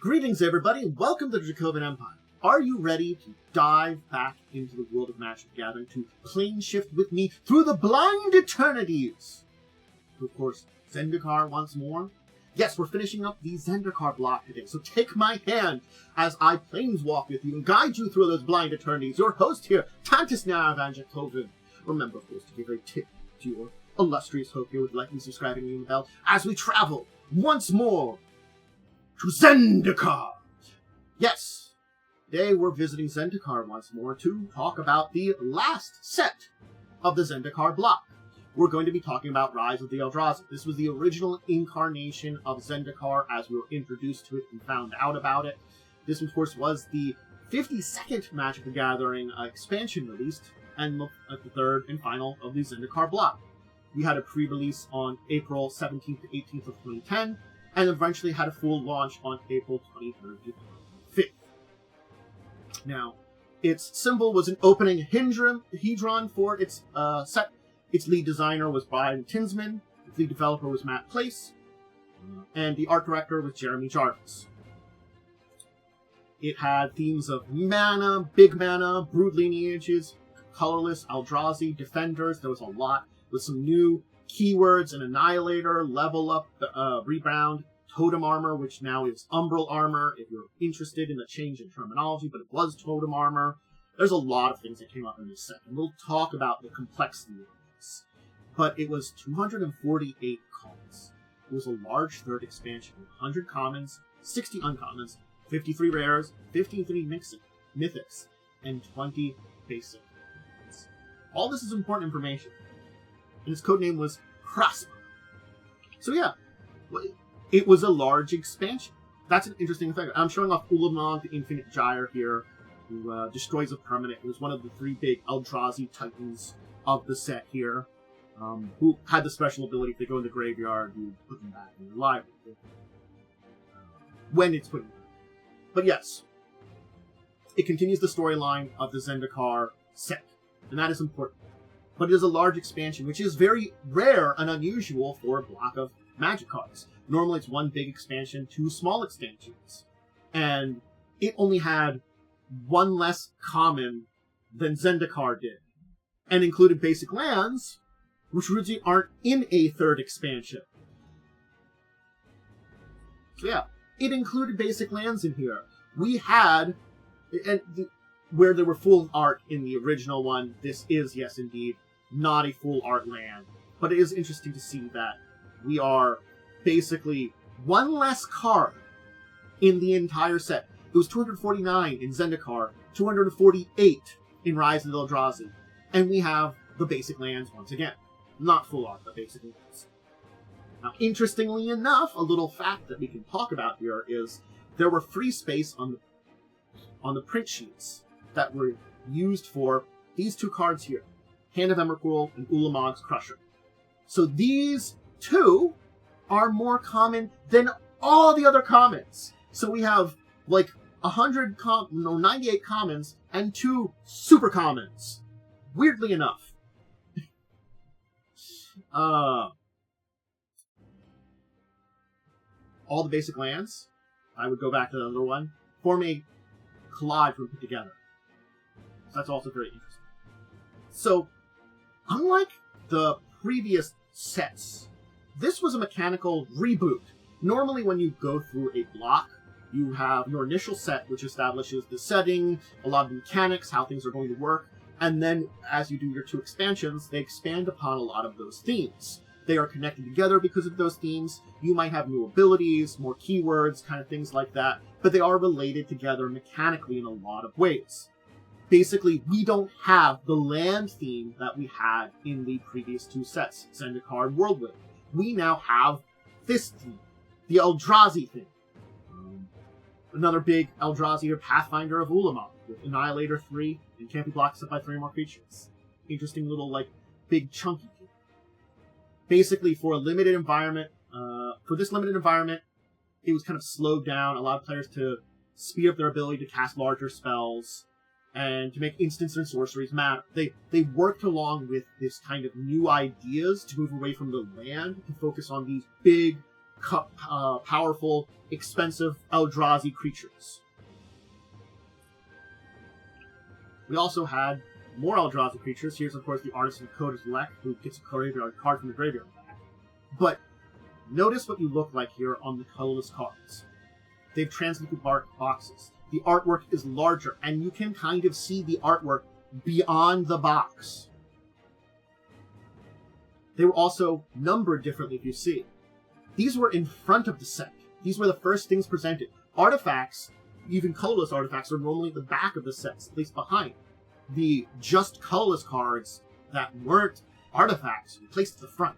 Greetings everybody, and welcome to the Dracovin Empire. Are you ready to dive back into the world of Magic the Gathering, to plane shift with me through the blind eternities? Of course, Zendikar once more. Yes, we're finishing up the Zendikar Block today, so take my hand as I planeswalk with you and guide you through those blind eternities. Your host here, Tantis Naravan Dracovin. Remember, of course, to give a tip to your illustrious host here with liking, subscribing, and ringing the bell as we travel once more to Zendikar. Yes, today we're visiting Zendikar once more to talk about the last set of the Zendikar Block. We're going to be talking about Rise of the Eldrazi. This was the original incarnation of Zendikar as we were introduced to it and found out about it. This, of course, was the 52nd Magic the Gathering expansion released, and at the third and final of the Zendikar Block. We had a pre-release on April 17th to 18th of 2010, and eventually had a full launch on April 23rd to 25th. Now, its symbol was an opening hedron for its set. Its lead designer was Brian Tinsman, its lead developer was Matt Place, and the art director was Jeremy Jarvis. It had themes of mana, big mana, brood lineages, colorless, Eldrazi, defenders. There was a lot with some new keywords: an Annihilator, level up, rebound, totem armor, which now is umbral armor, if you're interested in the change in terminology, but it was totem armor. There's a lot of things that came up in this set, and we'll talk about the complexity of this. But it was 248 cards. It was a large third expansion with 100 commons, 60 uncommons, 53 rares, 53 mythics, and 20 basic cards. All this is important information. And its codename was Prosper. So yeah, it was a large expansion. That's an interesting thing. I'm showing off Olirant, the Infinite Gyre here, who destroys a permanent. It was one of the three big Eldrazi titans of the set here, who had the special ability, if they go in the graveyard, you put them back in your library. When it's put in. But yes, it continues the storyline of the Zendikar set, and that is important. But it is a large expansion, which is very rare and unusual for a block of Magic cards. Normally it's one big expansion, two small expansions. And it only had one less common than Zendikar did. And included basic lands, which really aren't in a third expansion. So yeah, it included basic lands in here. We had, where there were full art in the original one, this is, yes indeed, not a full art land. But it is interesting to see that we are basically one less card in the entire set. It was 249 in Zendikar, 248 in Rise of the Eldrazi. And we have the basic lands once again. Not full art, but basic lands. Now, interestingly enough, a little fact that we can talk about here is there were free space on the print sheets that were used for these two cards here, Hand of Emrakul and Ulamog's Crusher. So these two are more common than all the other commons. So we have like 98 commons and 2 super commons. Weirdly enough. All the basic lands, I would go back to the other one, form a collage when put together. So that's also very interesting. So, unlike the previous sets, this was a mechanical reboot. Normally when you go through a block, you have your initial set, which establishes the setting, a lot of the mechanics, how things are going to work, and then as you do your 2 expansions, they expand upon a lot of those themes. They are connected together because of those themes. You might have new abilities, more keywords, kind of things like that, but they are related together mechanically in a lot of ways. Basically, we don't have the land theme that we had in the previous 2 sets, Zendikar and Whirlwind. We now have this theme, the Eldrazi theme. Another big Eldrazi or Pathfinder of Ulamog, with Annihilator 3 and can't be blocked except by 3 or more creatures. Interesting little, big chunky theme. Basically, for a limited environment, for this limited environment, it was kind of slowed down, allowed players to speed up their ability to cast larger spells, and to make instants and sorceries matter. They worked along with this kind of new ideas to move away from the land to focus on these big powerful, expensive Eldrazi creatures. We also had more Eldrazi creatures. Here's, of course, the Artisan Coder's Lek, who gets a graveyard card from the graveyard back. But notice what you look like here on the colorless cards. They've translucent boxes. The artwork is larger, and you can kind of see the artwork beyond the box. They were also numbered differently, if you see. These were in front of the set. These were the first things presented. Artifacts, even colorless artifacts, are normally at the back of the sets, placed behind. The just colorless cards that weren't artifacts were placed at the front.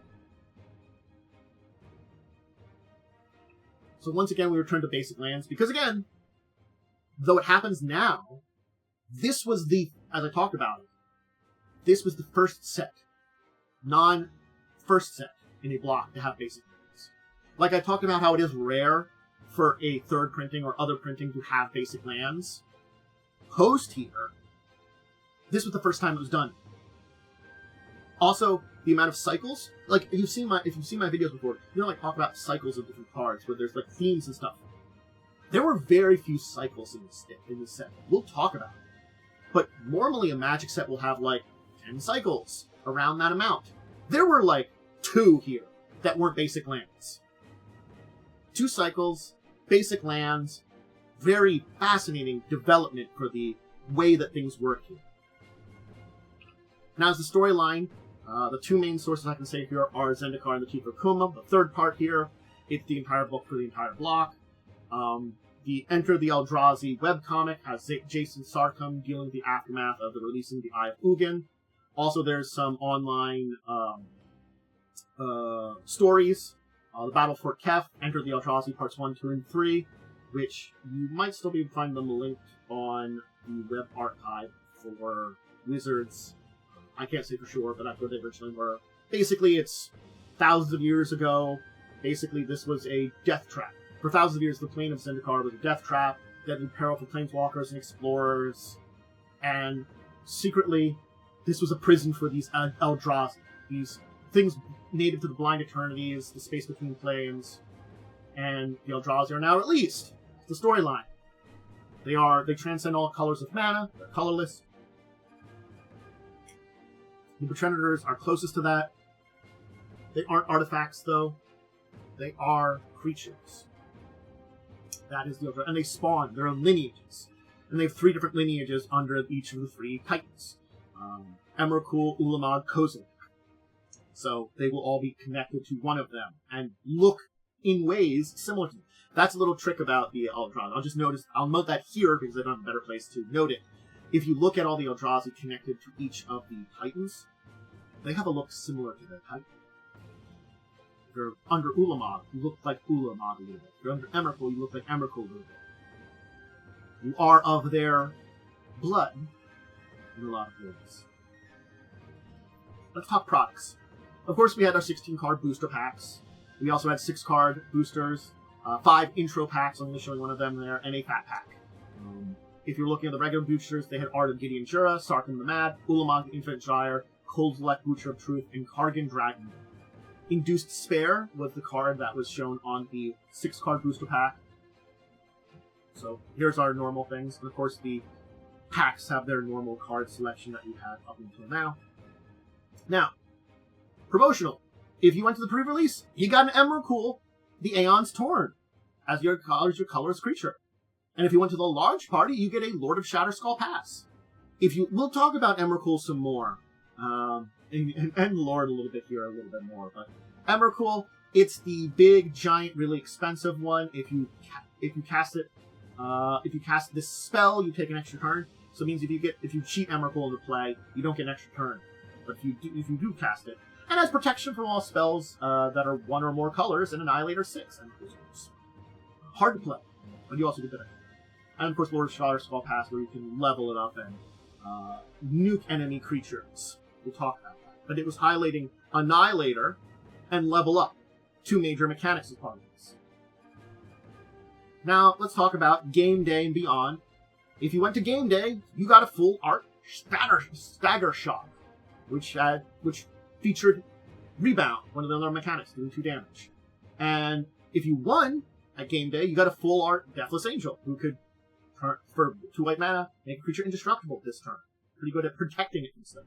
So once again, we return to basic lands, because again, though it happens now, this was the, as I talked about it, this was the first set, non-first set in a block to have basic lands. Like I talked about how it is rare for a third printing or other printing to have basic lands. Post here, this was the first time it was done. Also, the amount of cycles, like if you've seen my videos before, you know, like talk about cycles of different cards where there's like themes and stuff. There were very few cycles in this set. We'll talk about it. But normally a Magic set will have like 10 cycles, around that amount. There were like 2 here that weren't basic lands. 2 cycles, basic lands, very fascinating development for the way that things work here. Now, as the storyline, the 2 main sources I can say here are Zendikar and the Teeth of Kuma. The third part here, it's the entire book for the entire block. The Enter the Eldrazi webcomic has Jason Sarcom dealing with the aftermath of the releasing the Eye of Ugin. Also, there's some online stories. The Battle for Kef, Enter the Eldrazi parts 1, 2, and 3, which you might still be able to find them linked on the web archive for Wizards. I can't say for sure, but that's where they originally were. Basically, it's thousands of years ago. Basically, this was a death trap. For thousands of years, the plane of Zendikar was a death trap, deadly peril for planeswalkers and explorers, and secretly, this was a prison for these Eldrazi, these things native to the Blind Eternities, the space between planes, and the Eldrazi are now released. It's the storyline. They transcend all colors of mana. They're colorless. The Pretenders are closest to that. They aren't artifacts, though. They are creatures. That is the Eldrazi. And they spawn their own lineages. And they have 3 different lineages under each of the 3 titans. Emrakul, Ulamog, Kozilek. So they will all be connected to one of them and look in ways similar to them. That's a little trick about the Eldrazi. I'll note that here because I don't have a better place to note it. If you look at all the Eldrazi connected to each of the Titans, they have a look similar to their Titan. If you're under Ulamog, you look like Ulamog a little bit. If you're under Emrakul, you look like Emrakul a little bit. You are of their blood in a lot of ways. Let's talk products. Of course, we had our 16-card booster packs. We also had 6-card boosters, 5 intro packs, I'm only showing one of them there, and a fat pack. If you're looking at the regular boosters, they had Art of Gideon Jura, Sarkhan the Mad, Ulamog the Infinite Gyre, Kozilek Butcher of Truth, and Kargan Dragon. Induced Spare was the card that was shown on the 6-card booster pack. So here's our normal things. And of course, the packs have their normal card selection that we've had up until now. Now, promotional. If you went to the pre-release, you got an Emrakul, the Aeon's Torn, as your colorless creature. And if you went to the large party, you get a Lord of Shatterskull pass. We'll talk about Emrakul some more, and Lord a little bit here, a little bit more. But Emrakul, it's the big, giant, really expensive one. If you cast this spell, you take an extra turn. So it means if you cheat Emrakul into play, you don't get an extra turn. But if you do cast it, and has protection from all spells that are 1 or more colors, and Annihilator 6. Hard to play, but you also get better. And of course, Lord of Shatterskull Pass, where you can level it up and nuke enemy creatures. We'll talk about that. But it was highlighting Annihilator and level up. 2 major mechanics as part of this. Now, let's talk about Game Day and beyond. If you went to Game Day, you got a full art Stagger Shock, which featured Rebound, one of the other mechanics, doing 2 damage. And If you won at game day, you got a full art Deathless Angel, who could, for 2 white mana, make a creature indestructible this turn. Pretty good at protecting it from stuff.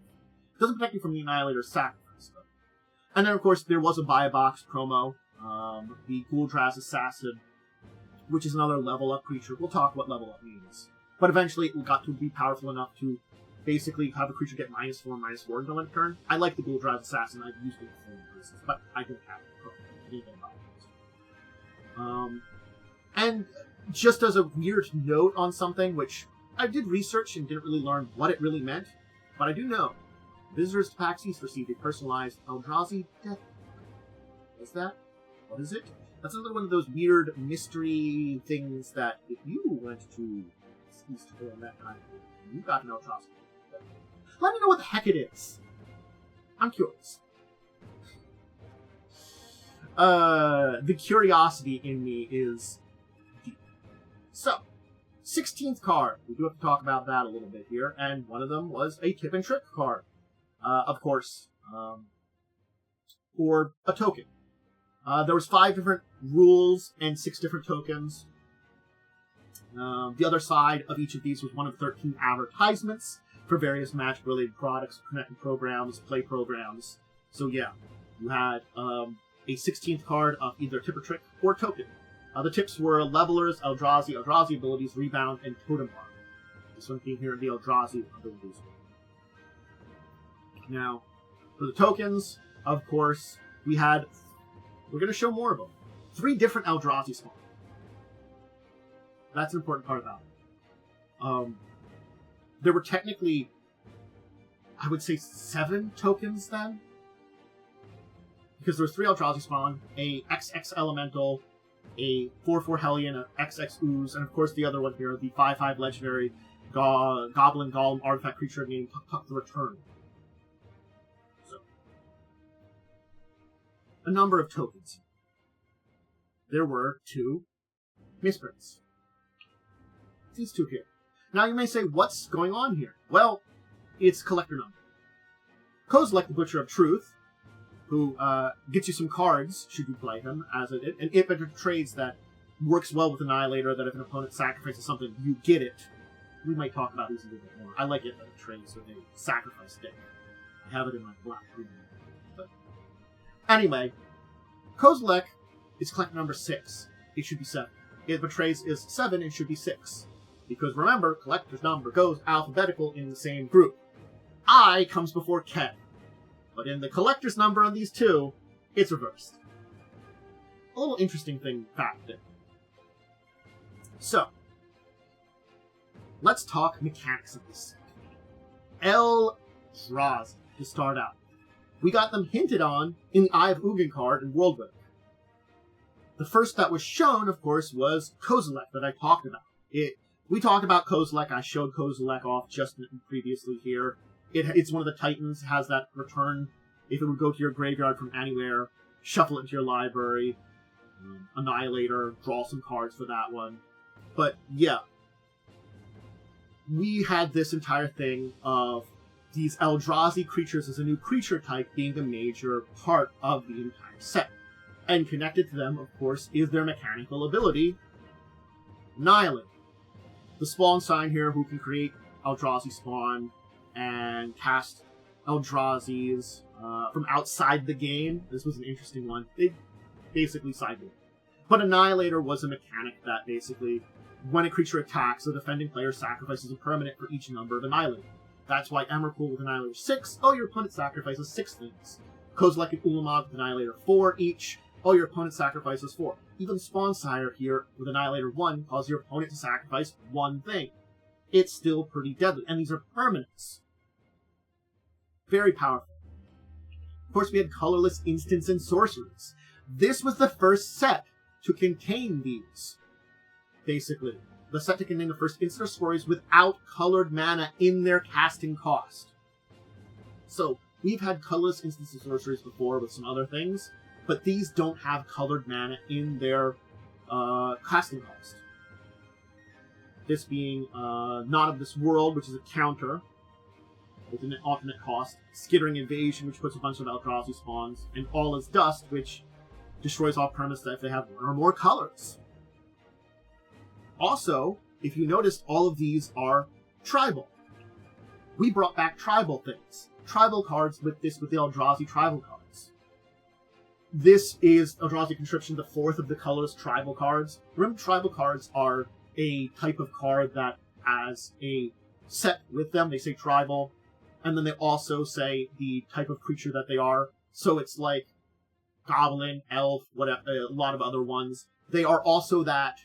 It doesn't protect you from the Annihilator's sacrifice, though. And then, of course, there was a buy a box promo, the Ghoul-Draz Assassin, which is another level-up creature. We'll talk what level-up means. But eventually, it got to be powerful enough to basically have a creature get -4/-4 until end turn. I like the Ghoul-Draz Assassin. I've used it before in places, but I don't have anything about it. And just as a weird note on something, which I did research and didn't really learn what it really meant, but I do know. Visitors to PAX East received a personalized Eldrazi death. What's that? What is it? That's another one of those weird mystery things that if you went to East and that kind of thing, you got an Eldrazi. Let me know what the heck it is. I'm curious. The curiosity in me is deep. So, 16th card. We do have to talk about that a little bit here, and one of them was a tip and trick card. Of course, or a token. There was 5 different rules and 6 different tokens. The other side of each of these was one of 13 advertisements for various Magic-related products, connected programs, play programs. So yeah, you had a 16th card of either tip or trick or token. The tips were Levelers, Eldrazi abilities, Rebound, and Totem Bar. This one being here the Eldrazi abilities. Now, for the tokens, of course, we're going to show more of them. 3 different Eldrazi spawn. That's an important part about it. There were technically, I would say, 7 tokens then. Because there was 3 Eldrazi spawn, a XX Elemental, a 4/4 Hellion, an XX Ooze, and of course the other one here, the 5/5 Legendary Goblin Golem Artifact Creature named Tuck the Return. So, a number of tokens. There were 2 Misprints. These 2 here. Now you may say, what's going on here? Well, it's collector number. Kozilek, the Butcher of Truth, who gets you some cards, should you play him, as it did, and if it trades that works well with Annihilator, that if an opponent sacrifices something, you get it. We might talk about these a little bit more. I like it that it trades with a sacrifice deck. I have it in my black room. But anyway, Kozilek is collector number 6. It should be 7. If betrays is 7, it should be 6. Because remember, collector's number goes alphabetical in the same group. I comes before K. But in the collector's number on these 2, it's reversed. A little interesting fact there. So, let's talk mechanics of this set. Eldrazi, to start out. We got them hinted on in the Eye of Ugin card in Worldwake. The first that was shown, of course, was Kozilek that I talked about. We talked about Kozilek. I showed Kozilek off just previously here. It's one of the Titans, has that return. If it would go to your graveyard from anywhere, shuffle it into your library, Annihilator, draw some cards for that one. But yeah, we had this entire thing of these Eldrazi creatures as a new creature type being the major part of the entire set. And connected to them, of course, is their mechanical ability, Annihilate. The spawn sign here, who can create Eldrazi spawn and cast Eldrazi's from outside the game. This was an interesting one. They basically sided. But Annihilator was a mechanic that basically, when a creature attacks, the defending player sacrifices a permanent for each number of Annihilator. That's why Emrakul with Annihilator 6, your opponent sacrifices 6 things. Kozilek and Ulamog with Annihilator 4 each, your opponent sacrifices 4. Even Spawn Sire here with Annihilator 1 causes your opponent to sacrifice 1 thing. It's still pretty deadly, and these are permanents. Very powerful. Of course, we had colorless instants and sorceries. This was the first set to contain these. Basically, the set to contain the first instant or sorceries without colored mana in their casting cost. So, we've had colorless instants and sorceries before with some other things, but these don't have colored mana in their casting cost. This being Not of This World, which is a counter with an alternate cost, Skittering Invasion, which puts a bunch of Eldrazi spawns, and All Is Dust, which destroys off-premise if they have one or more colors. Also, if you noticed, all of these are tribal. We brought back tribal things. Tribal cards with the Eldrazi tribal cards. This is Eldrazi Conscription, the fourth of the colorless tribal cards. Remember, tribal cards are a type of card that has a set with them. They say tribal, and then they also say the type of creature that they are. So it's like goblin, elf, whatever, a lot of other ones. They are also that,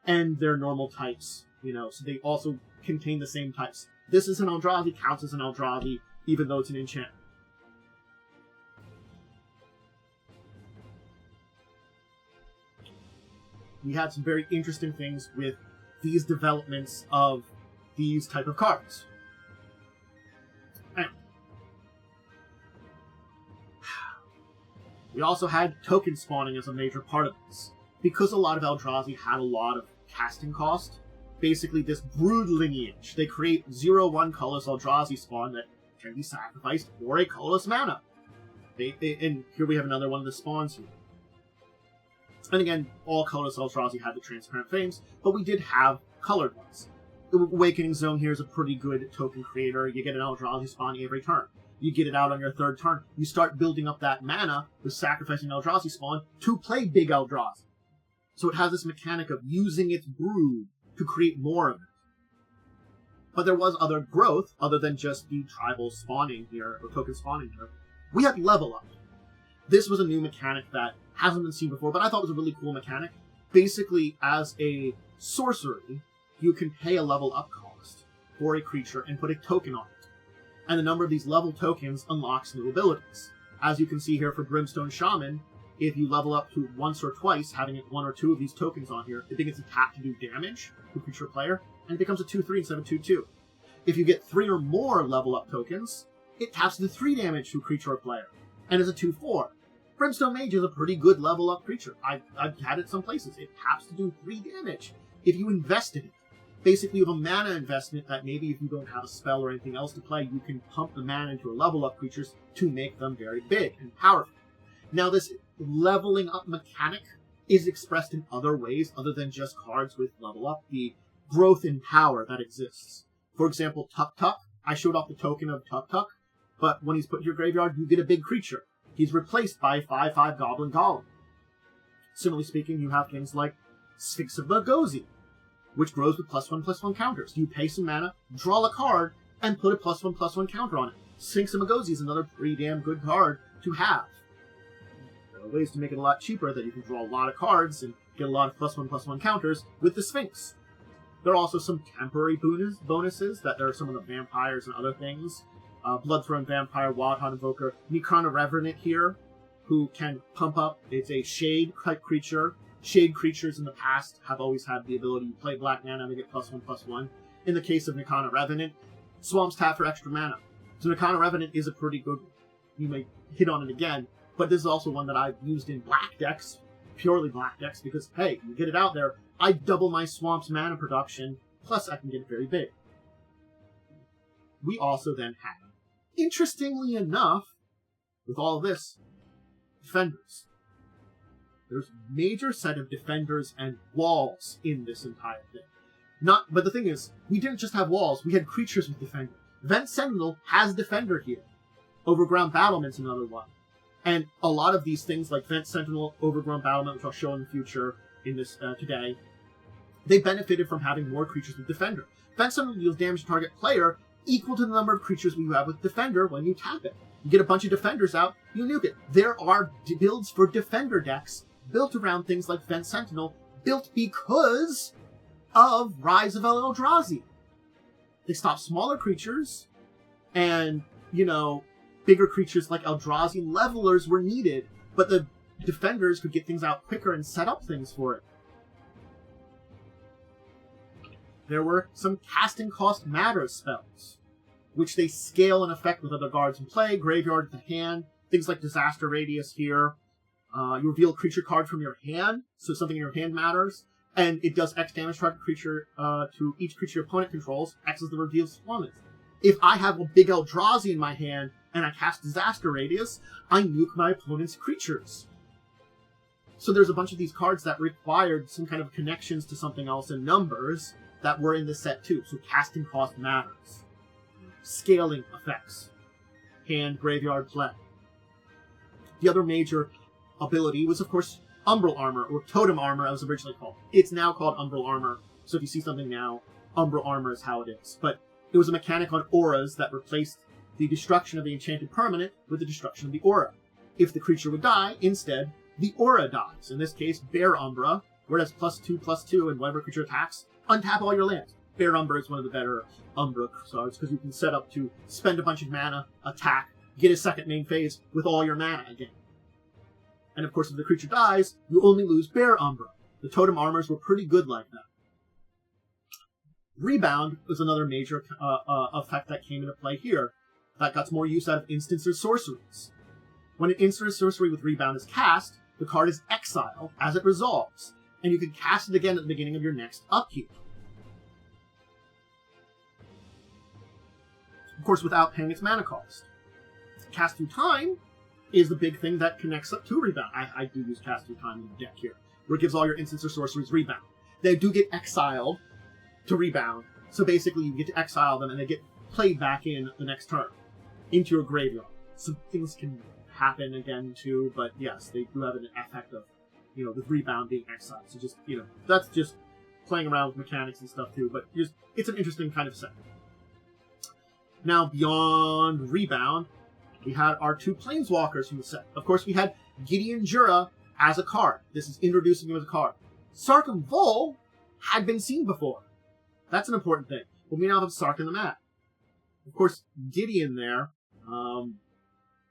and they're normal types, so they also contain the same types. This is an Eldrazi, counts as an Eldrazi, even though it's an enchantment. We had some very interesting things with these developments of these type of cards. Anyway. We also had token spawning as a major part of this. Because a lot of Eldrazi had a lot of casting cost, basically this brood lineage, they create 0/1 colorless Eldrazi spawn that can be sacrificed for a colorless mana. And here we have another one of the spawns here. And again, all colorless Eldrazi had the transparent flames, but we did have colored ones. The Awakening Zone here is a pretty good token creator. You get an Eldrazi spawn every turn. You get it out on your third turn. You start building up that mana with sacrificing Eldrazi spawn to play big Eldrazi. So it has this mechanic of using its brood to create more of it. But there was other growth other than just the tribal spawning here, or token spawning here. We had level up. This was a new mechanic that hasn't been seen before, but I thought was a really cool mechanic. Basically, as a sorcery, you can pay a level up cost for a creature and put a token on it. And the number of these level tokens unlocks new abilities. As you can see here for Brimstone Shaman, if you level up to once or twice, having one or two of these tokens on here, it begins to tap to do damage to creature player, and it becomes a 2/3 instead of 2/2. If you get 3 or more level up tokens, it taps to do 3 damage to a creature or player, and is a 2/4. Brimstone Mage is a pretty good level up creature. I've had it some places. It taps to do 3 damage if you invest in it. Basically, you have a mana investment that maybe if you don't have a spell or anything else to play, you can pump the mana into a level up creatures to make them very big and powerful. Now, this leveling up mechanic is expressed in other ways other than just cards with level up, the growth in power that exists. For example, Tuk Tuk. I showed off the token of Tuk Tuk, but when he's put in your graveyard, you get a big creature. He's replaced by 5/5 Goblin Golem. Similarly speaking, you have things like Sphinx of Magozi, which grows with +1/+1 counters. You pay some mana, draw a card, and put a +1/+1 counter on it. Sphinx of Magozi is another pretty damn good card to have. There are ways to make it a lot cheaper that you can draw a lot of cards and get a lot of +1/+1 counters with the Sphinx. There are also some temporary bonuses that there are some of the vampires and other things. Bloodthrone Vampire, Wildhunt Invoker, Nikana Revenant here, who can pump up. It's a shade-type creature. Shade creatures in the past have always had the ability to play black mana and they get +1/+1. In the case of Nikana Revenant, Swamps tap for extra mana. So Nikana Revenant is a pretty good one. You may hit on it again, but this is also one that I've used in black decks, purely black decks, because, hey, you get it out there, I double my Swamp's mana production, plus I can get it very big. We also then have, interestingly enough, with all this, defenders. There's a major set of defenders and walls in this entire thing. But the thing is, we didn't just have walls, we had creatures with defender. Vent Sentinel has defender here. Overground Battlement's another one. And a lot of these things, like Vent Sentinel, Overgrown Battlement, which I'll show in the future in this today, they benefited from having more creatures with defender. Vent Sentinel deals damage to target player equal to the number of creatures we have with defender when you tap it. You get a bunch of defenders out, you nuke it. There are builds for defender decks built around things like Vent Sentinel, built because of Rise of The Eldrazi. They stop smaller creatures, and, bigger creatures like Eldrazi levelers were needed, but the defenders could get things out quicker and set up things for it. There were some casting cost matters spells, which they scale in effect with other cards in play, graveyard to hand, things like Disaster Radius here. You reveal a creature card from your hand, so something in your hand matters, and it does X damage to creature to each creature your opponent controls. X is the revealed performance. If I have a big Eldrazi in my hand and I cast Disaster Radius, I nuke my opponent's creatures. So there's a bunch of these cards that required some kind of connections to something else in numbers that were in the set too. So casting cost matters. Scaling effects. Hand graveyard play. The other major ability was, of course, Umbral Armor, or Totem Armor, as originally called. It's now called Umbral Armor, so if you see something now, Umbral Armor is how it is. But it was a mechanic on auras that replaced the destruction of the enchanted permanent with the destruction of the aura. If the creature would die, instead, the aura dies. In this case, Bear Umbra, where it has +2/+2, and whenever a creature attacks, untap all your lands. Bear Umbra is one of the better Umbra cards, because you can set up to spend a bunch of mana, attack, get a second main phase with all your mana again. And of course, if the creature dies, you only lose Bear Umbra. The Totem Armors were pretty good like that. Rebound was another major effect that came into play here that got more use out of instants or sorceries. When an instant or sorcery with Rebound is cast, the card is exiled as it resolves, and you can cast it again at the beginning of your next upkeep. Of course, without paying its mana cost. Cast Through Time is the big thing that connects up to Rebound. I do use Cast Through Time in the deck here, where it gives all your instants or sorceries Rebound. They do get exiled to Rebound, so basically you get to exile them and they get played back in the next turn into your graveyard. Some things can happen again too, but yes, they do have an effect of, with Rebound being exiled. So just, that's just playing around with mechanics and stuff too, but it's an interesting kind of set. Now, beyond Rebound, we had our two Planeswalkers from the set. Of course, we had Gideon Jura as a card. This is introducing him as a card. Sarkhan Vol had been seen before. That's an important thing. But we now have Sarkhan the Mad. Of course, Gideon there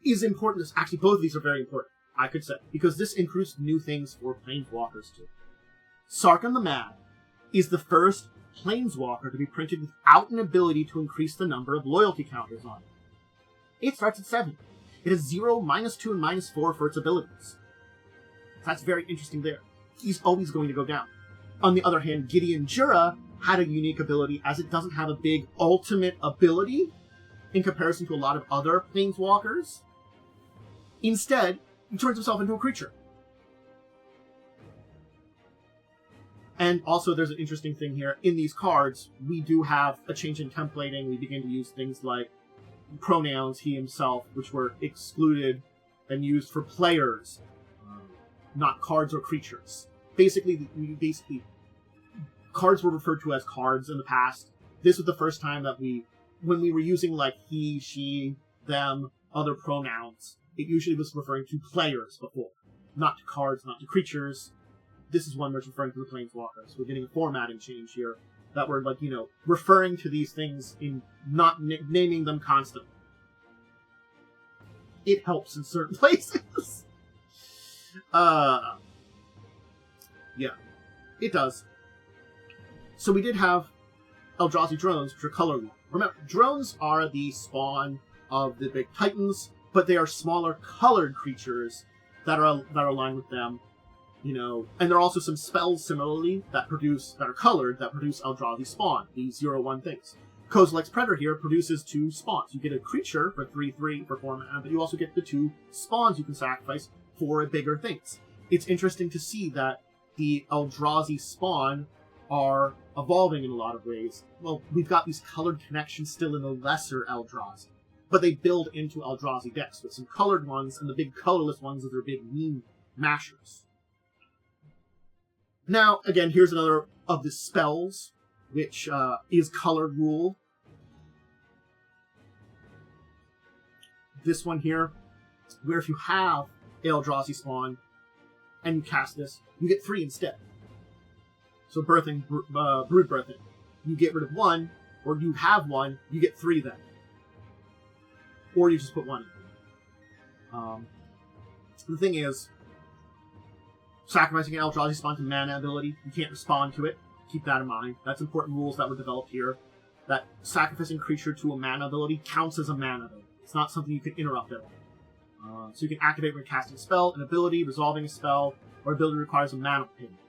is important. Actually, both of these are very important, I could say, because this includes new things for Planeswalkers too. Sarkhan the Mad is the first Planeswalker to be printed without an ability to increase the number of loyalty counters on it. It starts at 7. It has 0, -2, and -4 for its abilities. That's very interesting there. He's always going to go down. On the other hand, Gideon Jura had a unique ability, as it doesn't have a big ultimate ability in comparison to a lot of other Planeswalkers. Instead, he turns himself into a creature. And also, there's an interesting thing here. In these cards, we do have a change in templating. We begin to use things like pronouns, he, himself, which were excluded and used for players, not cards or creatures. Basically, cards were referred to as cards in the past. This was the first time that when we were using like he, she, them, other pronouns, it usually was referring to players before, not to cards, not to creatures. This is one that's referring to the Planeswalkers. We're getting a formatting change here that we're referring to these things in not naming them constantly. It helps in certain places. Yeah, it does. So we did have Eldrazi drones, which are colorless. Remember, drones are the spawn of the big titans, but they are smaller colored creatures that are aligned with them. And there are also some spells similarly that are colored that produce Eldrazi spawn, these 0/1 things. Kozilek's Predator here produces 2 spawns. You get a creature for 3/3 for 4 mana, but you also get the 2 spawns you can sacrifice for bigger things. It's interesting to see that the Eldrazi spawn are evolving in a lot of ways. Well, we've got these colored connections still in the lesser Eldrazi, but they build into Eldrazi decks with some colored ones, and the big colorless ones are their big mean mashers. Now, again, here's another of the spells, which is colored rule. This one here, where if you have Eldrazi spawn and you cast this, you get 3 instead. So Brood Birthing. You get rid of 1, or you have 1, you get 3 then. Or you just put 1 in. The thing is, sacrificing an Eldrazi spawn to mana ability, you can't respond to it. Keep that in mind. That's important rules that were developed here. That sacrificing creature to a mana ability counts as a mana ability. It's not something you can interrupt at all. So you can activate when casting a spell, an ability, resolving a spell, or ability requires a mana payment.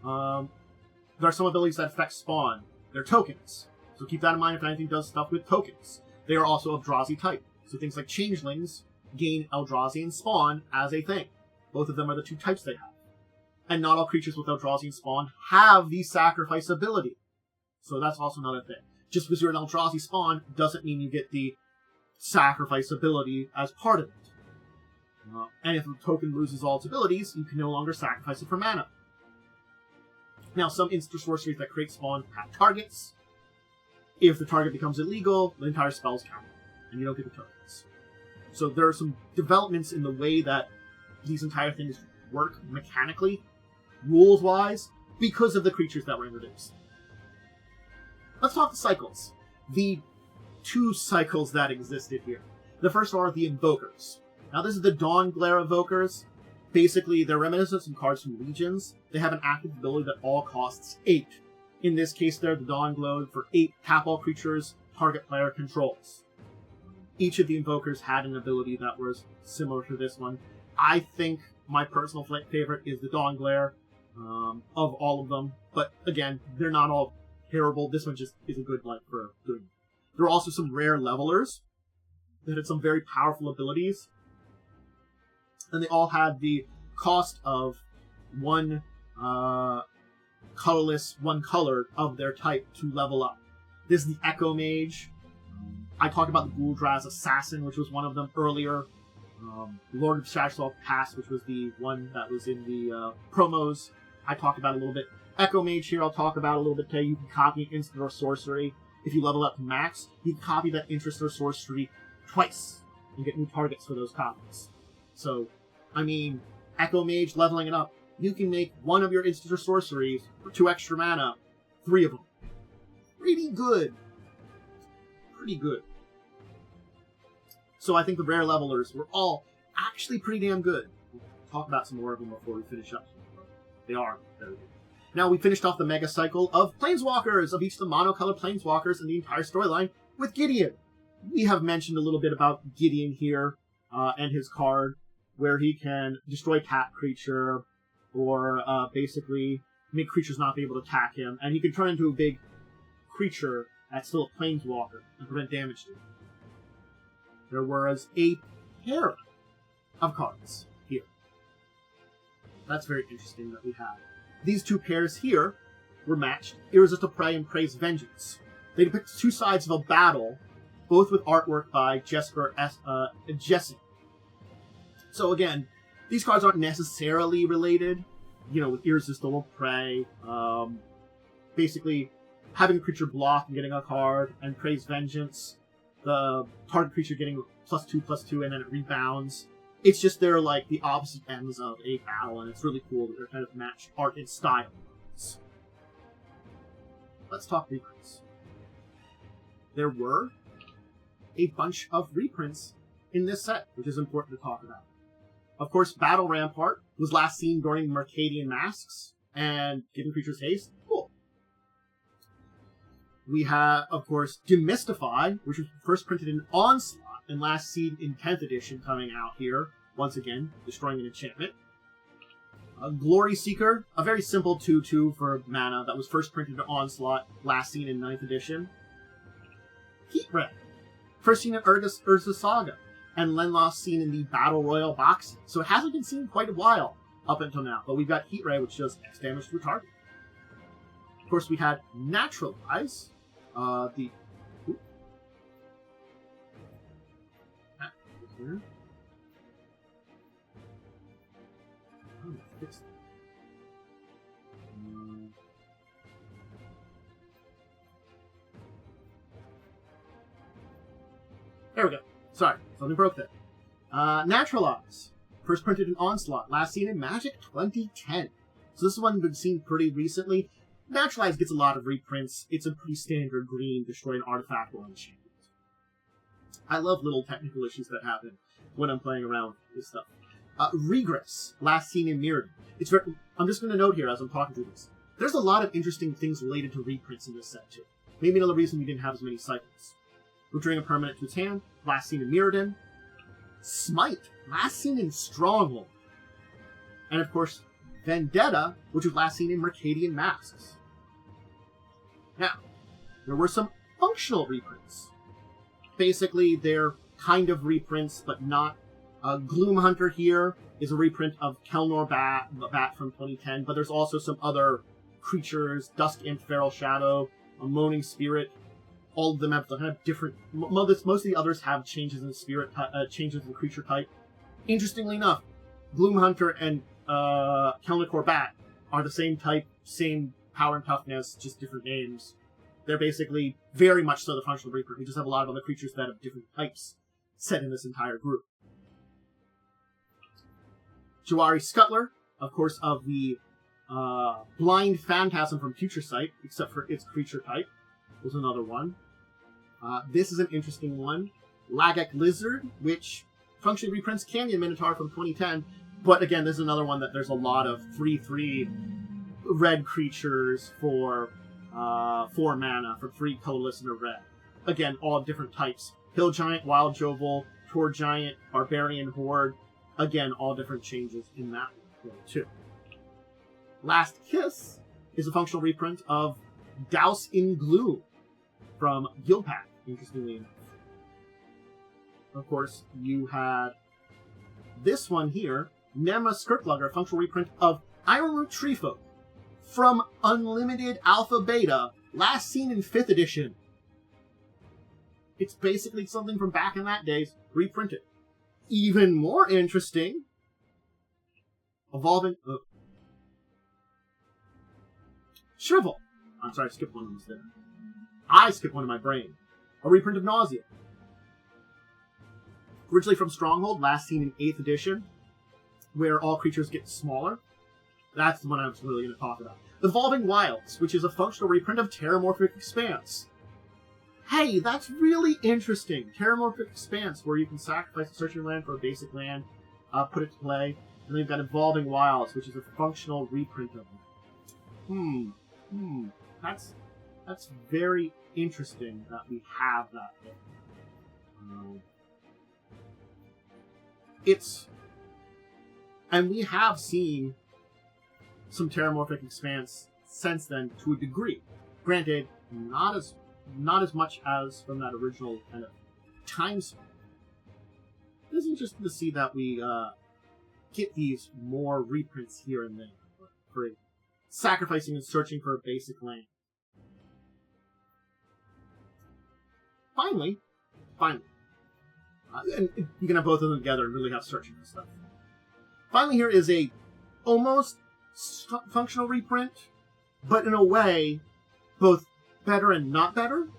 There are some abilities that affect spawn. They're tokens. So keep that in mind if anything does stuff with tokens. They are also Eldrazi type. So things like changelings gain Eldrazi and spawn as a thing. Both of them are the two types they have. And not all creatures with Eldrazi spawn have the sacrifice ability. So that's also another thing. Just because you're an Eldrazi spawn doesn't mean you get the sacrifice ability as part of it. And if a token loses all its abilities, you can no longer sacrifice it for mana. Now, some instant sorceries that create spawn have targets. If the target becomes illegal, the entire spell's counted, and you don't get the tokens. So there are some developments in the way that these entire things work mechanically, rules-wise, because of the creatures that were introduced. Let's talk the cycles. The two cycles that existed here. The first are the Invokers. Now, this is the Dawn Glare Evokers. Basically, they're reminiscent of some cards from Legions. They have an active ability that all costs 8. In this case, they're the Dawn Glow for 8 tap all creatures target player controls. Each of the Invokers had an ability that was similar to this one. I think my personal favorite is the Dawn Glare of all of them. But again, they're not all terrible. This one just is a good like for doing. There are also some rare levelers that had some very powerful abilities. And they all had the cost of one colorless, one color of their type to level up. This is the Echo Mage. I talked about the Ghoul-Draz Assassin, which was one of them earlier. Lord of Shadowsoul Pass, which was the one that was in the promos. I talked about a little bit. Echo Mage here I'll talk about a little bit today. You can copy an instant or sorcery. If you level up to max, you can copy that instant or sorcery twice and get new targets for those copies. So, I mean, Echo Mage leveling it up. You can make one of your instant or sorceries for 2 extra mana, 3 of them. Pretty good. Pretty good. So I think the rare levelers were all actually pretty damn good. We'll talk about some more of them before we finish up. They are very good. Now we finished off the mega cycle of Planeswalkers, of each of the monocolored Planeswalkers in the entire storyline with Gideon. We have mentioned a little bit about Gideon here and his card, where he can destroy tap creature or basically make creatures not be able to attack him, and he can turn into a big creature that's still a Planeswalker and prevent damage to him. There was a pair of cards here. That's very interesting that we have. These two pairs here were matched, Irresistible Prey and Prey's Vengeance. They depict two sides of a battle, both with artwork by Jesper Jesse. So again, these cards aren't necessarily related, you know, with Irresistible Prey, basically having a creature block and getting a card, and Prey's Vengeance, the target creature getting +2/+2 and then it rebounds. It's just they're like the opposite ends of a battle, and it's really cool that they're kind of matched art and style. Let's talk reprints. There were a bunch of reprints in this set, which is important to talk about. Of course, Battle Rampart was last seen during Mercadian Masks and giving creatures haste. Cool. We have, of course, Demystify, which was first printed in Onslaught and last seen in 10th edition coming out here. Once again, destroying an enchantment. Glory Seeker, a very simple 2/2 for mana that was first printed in Onslaught, last seen in 9th edition. Heatray, first seen in Urza Saga, and then last seen in the Battle Royal box. So it hasn't been seen quite a while up until now, but we've got Heatray, which does X damage to a target. Of course, we had Naturalize, the... Ooh. Here. Oh, fix that. There we go. Sorry, something broke there. Naturalize. First printed in Onslaught, last seen in Magic 2010. So this one been seen pretty recently. Naturalize gets a lot of reprints. It's a pretty standard green, destroy an artifact or enchantment. I love little technical issues that happen when I'm playing around with this stuff. Regress, last seen in Mirrodin. It's very, I'm just going to note here as I'm talking through this. There's a lot of interesting things related to reprints in this set too. Maybe another reason we didn't have as many cycles. Returning a permanent to its hand, last seen in Mirrodin. Smite, last seen in Stronghold. And of course, Vendetta, which was last seen in Mercadian Masks. Now, there were some functional reprints. Basically, they're kind of reprints, but not. Gloomhunter here is a reprint of Kelnor Bat from 2010, but there's also some other creatures, Dusk Imp, Feral Shadow, a Moaning Spirit. All of them have different... Most of the others have changes in spirit, changes in creature type. Interestingly enough, Gloomhunter and Kelnor Bat are the same type, same power and toughness, just different names. They're basically very much so the functional reprint. We just have a lot of other creatures that have different types set in this entire group. Jawari Scuttler, of course, of the Blind Phantasm from Future Sight, except for its creature type, was another one. This is an interesting one. Lagak Lizard, which functionally reprints Canyon Minotaur from 2010, but again, this is another one that there's a lot of 3/3 red creatures for 4 mana, for 3 colorless and a red. Again, all different types. Hill Giant, Wild Jovel, Tor Giant, Barbarian Horde. Again, all different changes in that one, too. Last Kiss is a functional reprint of Douse in Gloom from Guildpact, interestingly enough. Of course, you had this one here, Nema Skirtlugger, a functional reprint of Ironroot Treefolk from Unlimited Alpha Beta, last seen in 5th edition. It's basically something from back in that days, reprinted. Even more interesting, Evolving... Shrivel. I'm sorry, I skipped one of them there. I skipped one in my brain. A reprint of Nausea. Originally from Stronghold, last seen in 8th edition, where all creatures get smaller. That's the one I was really going to talk about. Evolving Wilds, which is a functional reprint of Terramorphic Expanse. Hey, that's really interesting. Terramorphic Expanse, where you can sacrifice a searching land for a basic land, put it to play, and then you've got Evolving Wilds, which is a functional reprint of it. That's very interesting that we have that thing. And we have seen some Terramorphic Expanse since then to a degree. Granted, not as much as from that original kind of time span. It's interesting to see that we get these more reprints here and there for sacrificing and searching for a basic land. Finally, and you can have both of them together and really have searching and stuff. Finally, here is a almost functional reprint, but in a way, both better and not better.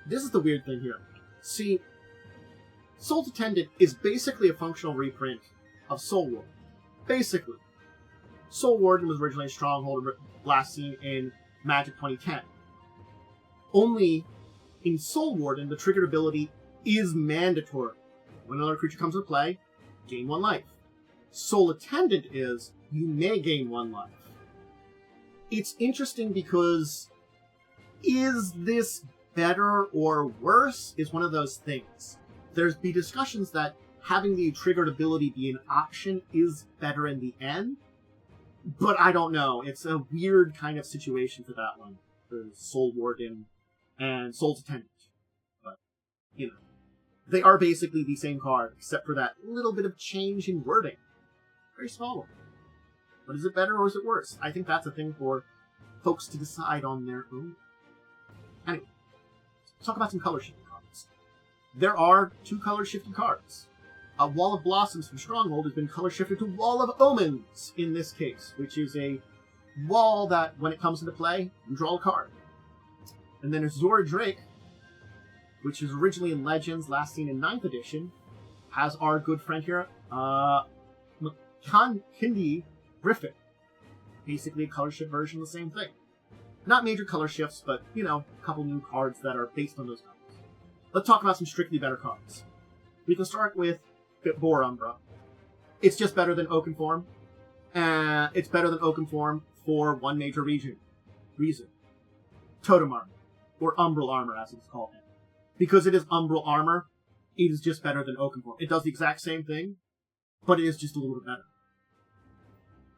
This is the weird thing here. See, Soul's Attendant is basically a functional reprint of Soul Warden. Basically. Soul Warden was originally a Stronghold, last seen in Magic 2010. Only in Soul Warden, the triggered ability is mandatory. When another creature comes into play, gain 1 life. Soul Attendant is, you may gain 1 life. It's interesting because, is this better or worse is one of those things. There's be discussions that having the triggered ability be an option is better in the end, but I don't know. It's a weird kind of situation for that one, for Soul Warden and Soul's Attendant. But, you know, they are basically the same card, except for that little bit of change in wording. Very small one. But is it better or is it worse? I think that's a thing for folks to decide on their own. Anyway, let's talk about some color shifting cards. There are 2 color shifting cards. A Wall of Blossoms from Stronghold has been color shifted to Wall of Omens in this case, which is a wall that, when it comes into play, you draw a card. And then Azora Drake, which is originally in Legends, last seen in 9th edition, has our good friend here, Hindi Griffin. Basically a color shift version of the same thing. Not major color shifts, but, you know, a couple new cards that are based on those colors. Let's talk about some strictly better cards. We can start with Boar Umbra. It's just better than Oakenform. It's better than Oakenform for one major reason. Totem Armor. Or Umbral Armor, as it's called. Because it is Umbral Armor, it is just better than Oakenform. It does the exact same thing, but it is just a little bit better.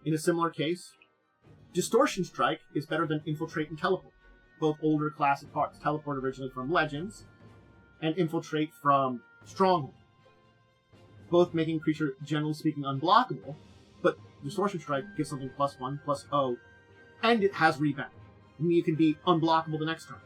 In a similar case, Distortion Strike is better than Infiltrate and Teleport, both older classic cards. Teleport originally from Legends, and Infiltrate from Stronghold. both making creature, generally speaking, unblockable, but Distortion Strike gives something +1/+0, and it has rebound. Meaning you can be unblockable the next turn.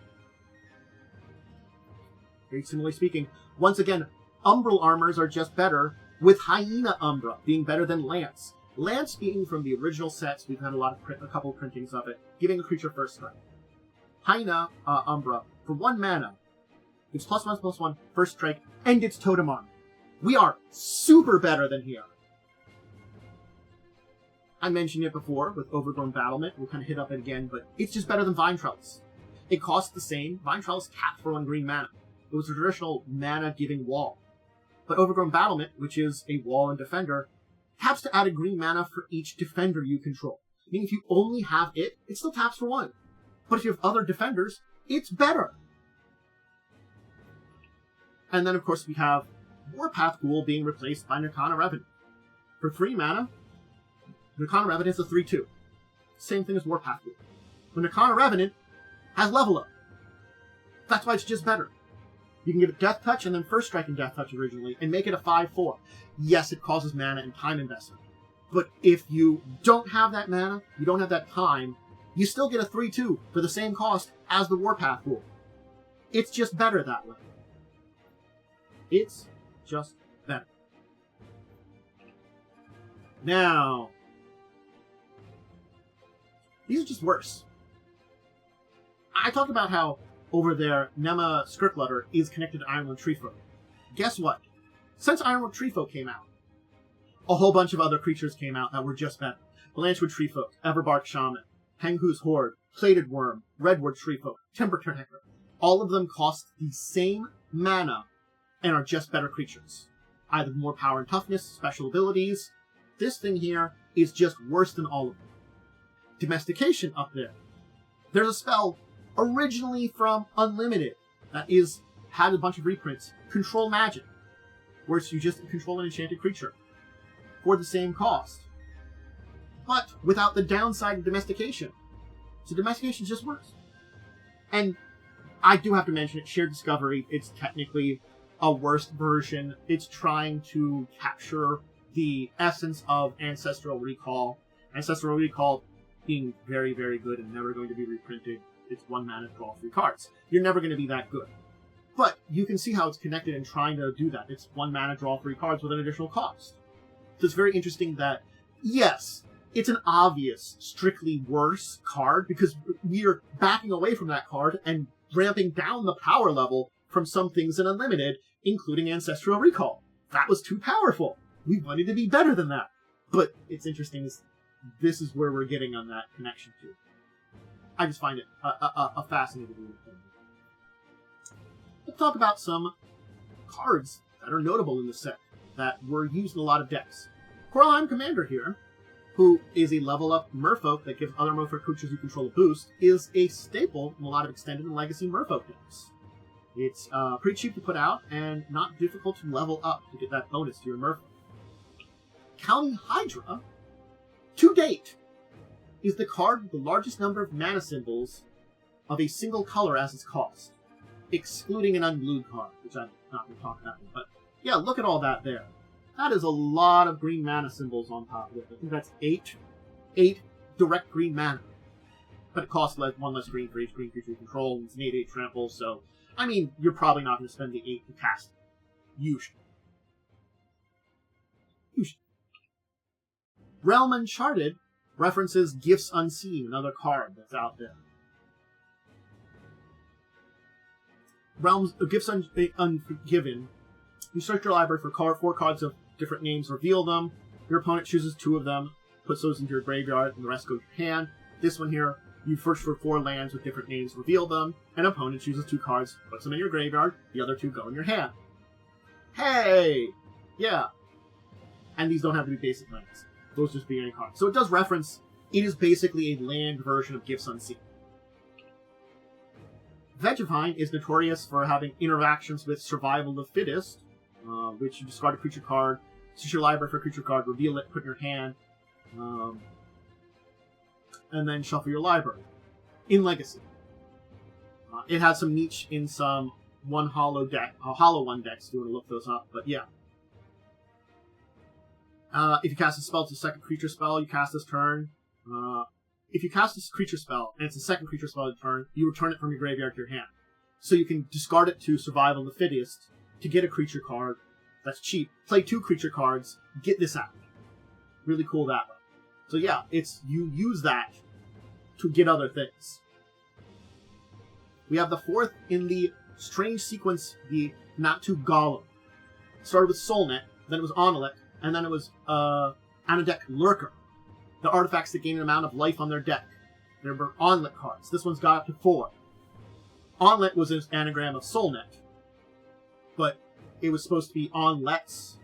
Very similarly speaking, once again, Umbral armors are just better, with Hyena Umbra being better than Lance. Lance being from the original sets, we've had a couple printings of it, giving a creature first strike. Hyena Umbra, for 1 mana, gives +1/+1, first strike, and its totem armor. We are super better than here. I mentioned it before with Overgrown Battlement. We'll kind of hit up it again, but it's just better than Vine Trellis. It costs the same. Vine Trellis tapped for 1 green mana. It was a traditional mana-giving wall. But Overgrown Battlement, which is a wall and defender, taps to add a green mana for each defender you control. Meaning if you only have it, it still taps for 1. But if you have other defenders, it's better. And then, of course, we have Warpath Ghoul being replaced by Nirkana Revenant. For 3 mana, Nirkana Revenant is a 3/2. Same thing as Warpath Ghoul. But Nirkana Revenant has level up. That's why it's just better. You can give it Death Touch and then First Strike and Death Touch originally, and make it a 5/4. Yes, it causes mana and time investment. But if you don't have that mana, you don't have that time, you still get a 3/2 for the same cost as the Warpath Ghoul. It's just better that way. It's just better. Now, these are just worse. I talked about how over there, Nema Skirklutter is connected to Ironwood Treefolk. Guess what? Since Ironwood Treefolk came out, a whole bunch of other creatures came out that were just better. Blanchwood Treefolk, Everbark Shaman, Hanghu's Horde, Plated Worm, Redwood Treefolk, Timber Protector. All of them cost the same mana and are just better creatures. Either more power and toughness, special abilities. This thing here is just worse than all of them. Domestication up there. There's a spell originally from Unlimited that had a bunch of reprints. Control Magic, where you just control an enchanted creature for the same cost, but without the downside of domestication. So domestication is just worse. And I do have to mention it, Shared Discovery, it's technically a worse version. It's trying to capture the essence of Ancestral Recall. Ancestral Recall being very, very good and never going to be reprinted. It's 1 mana, draw 3 cards. You're never going to be that good. But you can see how it's connected and trying to do that. It's 1 mana, draw 3 cards with an additional cost. So it's very interesting that, yes, it's an obvious, strictly worse card because we're backing away from that card and ramping down the power level from some things in Unlimited, including Ancestral Recall. That was too powerful. We wanted to be better than that. But it's interesting, this is where we're getting on that connection to. I just find it a fascinating thing. Let's talk about some cards that are notable in this set that were used in a lot of decks. Coralheim Commander here, who is a level-up merfolk that gives other merfolk creatures you control a boost, is a staple in a lot of Extended and Legacy merfolk decks. It's pretty cheap to put out and not difficult to level up to get that bonus to your merfolk. Counting Hydra, to date, is the card with the largest number of mana symbols of a single color as its cost, excluding an unglued card, which I'm not going to talk about. But yeah, look at all that there. That is a lot of green mana symbols on top of it. I think that's 8 direct green mana. But it costs 1 less green for each green creature you control. It's an 8/8 trample, so I mean, you're probably not going to spend the 8 to cast it. Usually. Realm Uncharted references Gifts Unseen, another card that's out there. Gifts Unforgiven. You search your library for 4 cards of different names, reveal them. Your opponent chooses 2 of them, puts those into your graveyard, and the rest go to your hand. This one here, you search for 4 lands with different names, reveal them. An opponent chooses 2 cards, puts them in your graveyard, the other 2 go in your hand. Hey! Yeah. And these don't have to be basic lands. Those just be any card. So it does reference, it is basically a land version of Gifts Unseen. Vegevine is notorious for having interactions with Survival of the Fittest, which you discard a creature card, search your library for a creature card, reveal it, put in your hand, and then shuffle your library. In Legacy. It has some niche in some Hollow 1 decks, if you want to look those up, but yeah. If you cast a spell, it's a second creature spell you cast this turn. If you cast this creature spell, and it's a second creature spell of the turn, you return it from your graveyard to your hand. So you can discard it to Survival of the Fittest to get a creature card that's cheap. Play 2 creature cards, get this out. Really cool that way. So yeah, you use that to get other things. We have the 4th in the strange sequence, the Natu Golem. It started with Soulnet, then it was Onelek, and then it was Anodek Lurker. The artifacts that gain an amount of life on their deck. There were Onlet cards. This one's got up to 4. Onlet was an anagram of Soulnet, but it was supposed to be Onlets.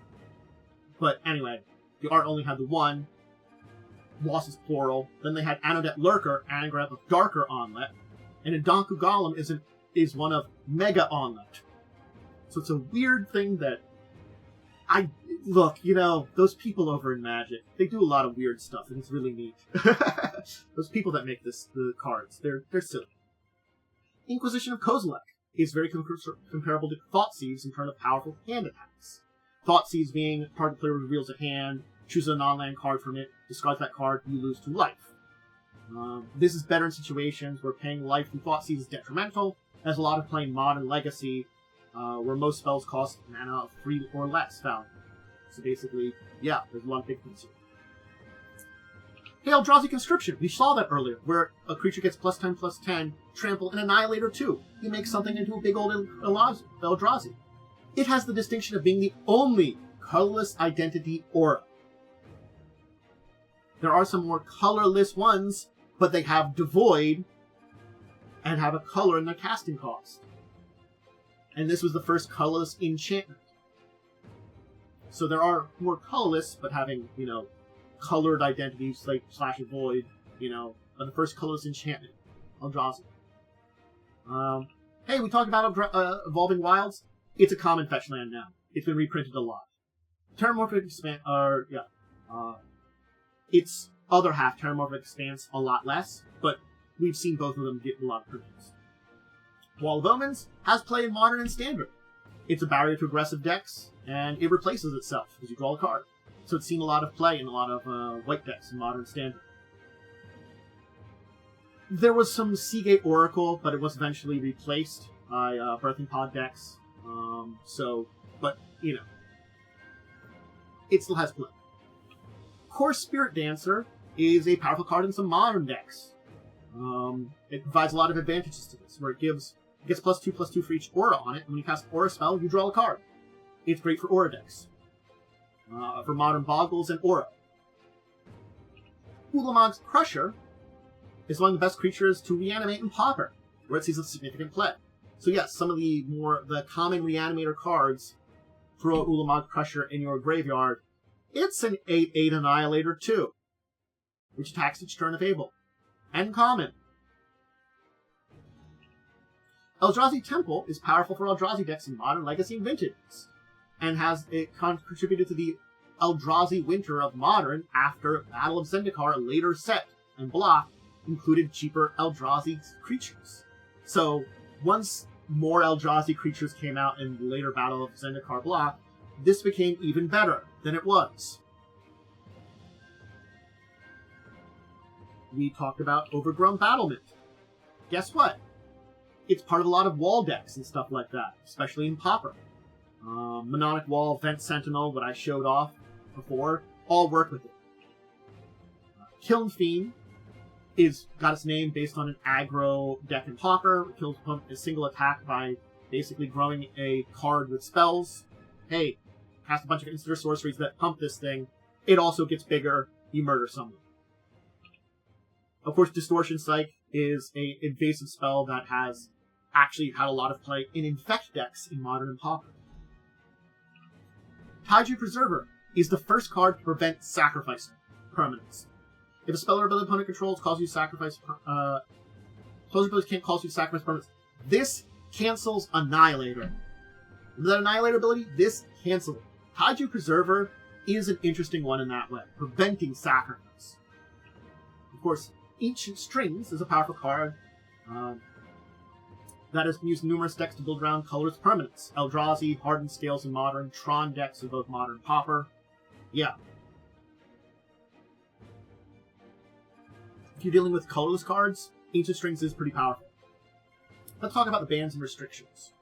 But anyway, the art only had the 1. Loss is plural. Then they had Anodek Lurker, anagram of Darker Onlet, and Ndanku Golem is one of Mega Onlet. So it's a weird thing that look, those people over in Magic, they do a lot of weird stuff, and it's really neat. Those people that make the cards, they're silly. Inquisition of Kozilek is very comparable to Thoughtseize in terms of powerful hand attacks. Thoughtseize being target player reveals a hand, chooses a non-land card from it, discards that card, you lose 2 life. This is better in situations where paying life from Thoughtseize is detrimental, as a lot of playing Modern Legacy, where most spells cost mana of 3 or less value. So basically, yeah, there's a lot of big things here. Hey, Eldrazi Conscription, we saw that earlier, where a creature gets +10/+10, trample, and Annihilator 2. You make something into a big old Eldrazi. It has the distinction of being the only colorless identity aura. There are some more colorless ones, but they have Devoid and have a color in their casting cost. And this was the first colorless enchantment. So there are more colorless, but having, colored identities slash Void, but the first colorless enchantment, Eldrazi. Hey, we talked about Evolving Wilds. It's a common fetch land now. It's been reprinted a lot. Terramorphic Expanse, its other half, Terramorphic Expanse, a lot less, but we've seen both of them get a lot of prints. Wall of Omens has play in Modern and Standard. It's a barrier to aggressive decks, and it replaces itself as you draw a card. So it's seen a lot of play in a lot of white decks in Modern and Standard. There was some Seagate Oracle, but it was eventually replaced by Birthing Pod decks. It still has play. Core Spirit Dancer is a powerful card in some Modern decks. It provides a lot of advantages to this, where it gets +2/+2 for each aura on it, and when you cast an aura spell, you draw a card. It's great for aura decks. For Modern Boggles and aura. Ulamog's Crusher is one of the best creatures to reanimate in Pauper, where it sees a significant play. So yes, some of the common reanimator cards throw out Ulamog Crusher in your graveyard. It's an 8/8 Annihilator 2, which attacks each turn if able. And common. Eldrazi Temple is powerful for Eldrazi decks in Modern, Legacy, and Vintage, and contributed to the Eldrazi Winter of Modern after Battle of Zendikar, a later set and block, included cheaper Eldrazi creatures. So, once more Eldrazi creatures came out in the later Battle of Zendikar block, this became even better than it was. We talked about Overgrown Battlement. Guess what? It's part of a lot of wall decks and stuff like that, especially in Pauper. Mononic Wall, Vent Sentinel, what I showed off before, all work with it. Kiln Fiend got its name based on an aggro deck in Pauper. It kills a single attack by basically growing a card with spells. Hey, cast a bunch of instant sorceries that pump this thing. It also gets bigger. You murder someone. Of course, Distortion Psych is an invasive spell that has actually had a lot of play in Infect decks in Modern and Pauper. Kaiju Preserver is the first card to prevent sacrifice permanents. If a spell or ability opponent controls causes you to sacrifice, closing abilities can't cause you to sacrifice permanents. This cancels Annihilator. With that Annihilator ability, this cancels it. Kaiju Preserver is an interesting one in that way, preventing sacrifice. Of course, Ancient Strings is a powerful card that has been used in numerous decks to build around colorless permanents. Eldrazi, Hardened Scales in Modern, Tron decks in both Modern and Pauper. Yeah. you're dealing with colorless cards, Ancient Strings is pretty powerful. Let's talk about the bans and restrictions.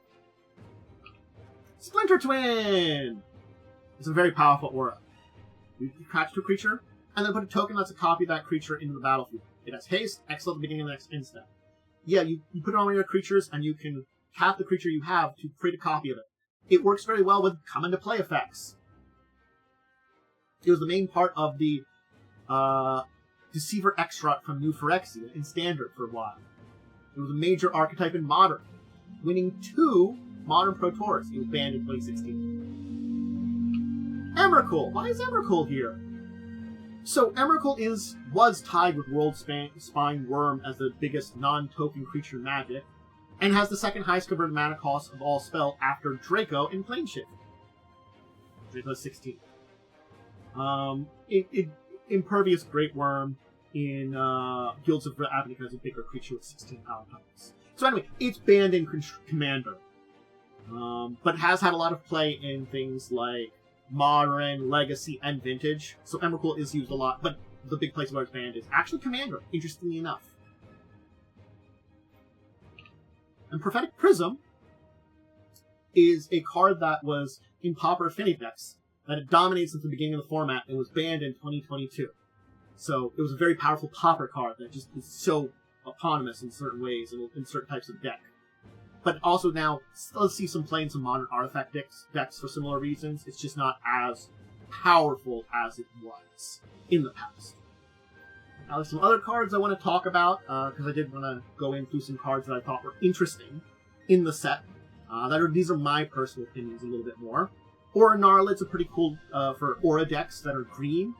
Splinter Twin! It's a very powerful aura. You attach to a creature, and then put a token that's a copy of that creature into the battlefield. It has haste, X at the beginning of the next instant. Yeah, you put it on one of your creatures, and you can tap the creature you have to create a copy of it. It works very well with come into play effects. It was the main part of the Deceiver Extract from New Phyrexia in Standard for a while. It was a major archetype in Modern, winning 2 Modern Pro Tours. It was banned in 2016. Emrakul! Why is Emrakul here? So Emrakul was tied with World Spine Worm as the biggest non-token creature in Magic, and has the second highest converted mana cost of all spell after Draco in Planeshift. Draco is 16. Impervious Great Worm in Guilds of Ravnica has a bigger creature with 16 power tokens. So anyway, it's banned in Commander, but has had a lot of play in things like Modern, Legacy, and Vintage. So Emrakul is used a lot, but the big place where it's banned is actually Commander, interestingly enough. And Prophetic Prism is a card that was in Pauper Affinity decks, that it dominated since the beginning of the format, and was banned in 2022. So it was a very powerful Pauper card that just is so eponymous in certain ways and in certain types of deck. But also now, let's see some play in some Modern Artifact decks for similar reasons. It's just not as powerful as it was in the past. Now there's some other cards I want to talk about, because I did want to go in through some cards that I thought were interesting in the set. These are my personal opinions a little bit more. Aura Gnarlid's a pretty cool for Aura decks that are green.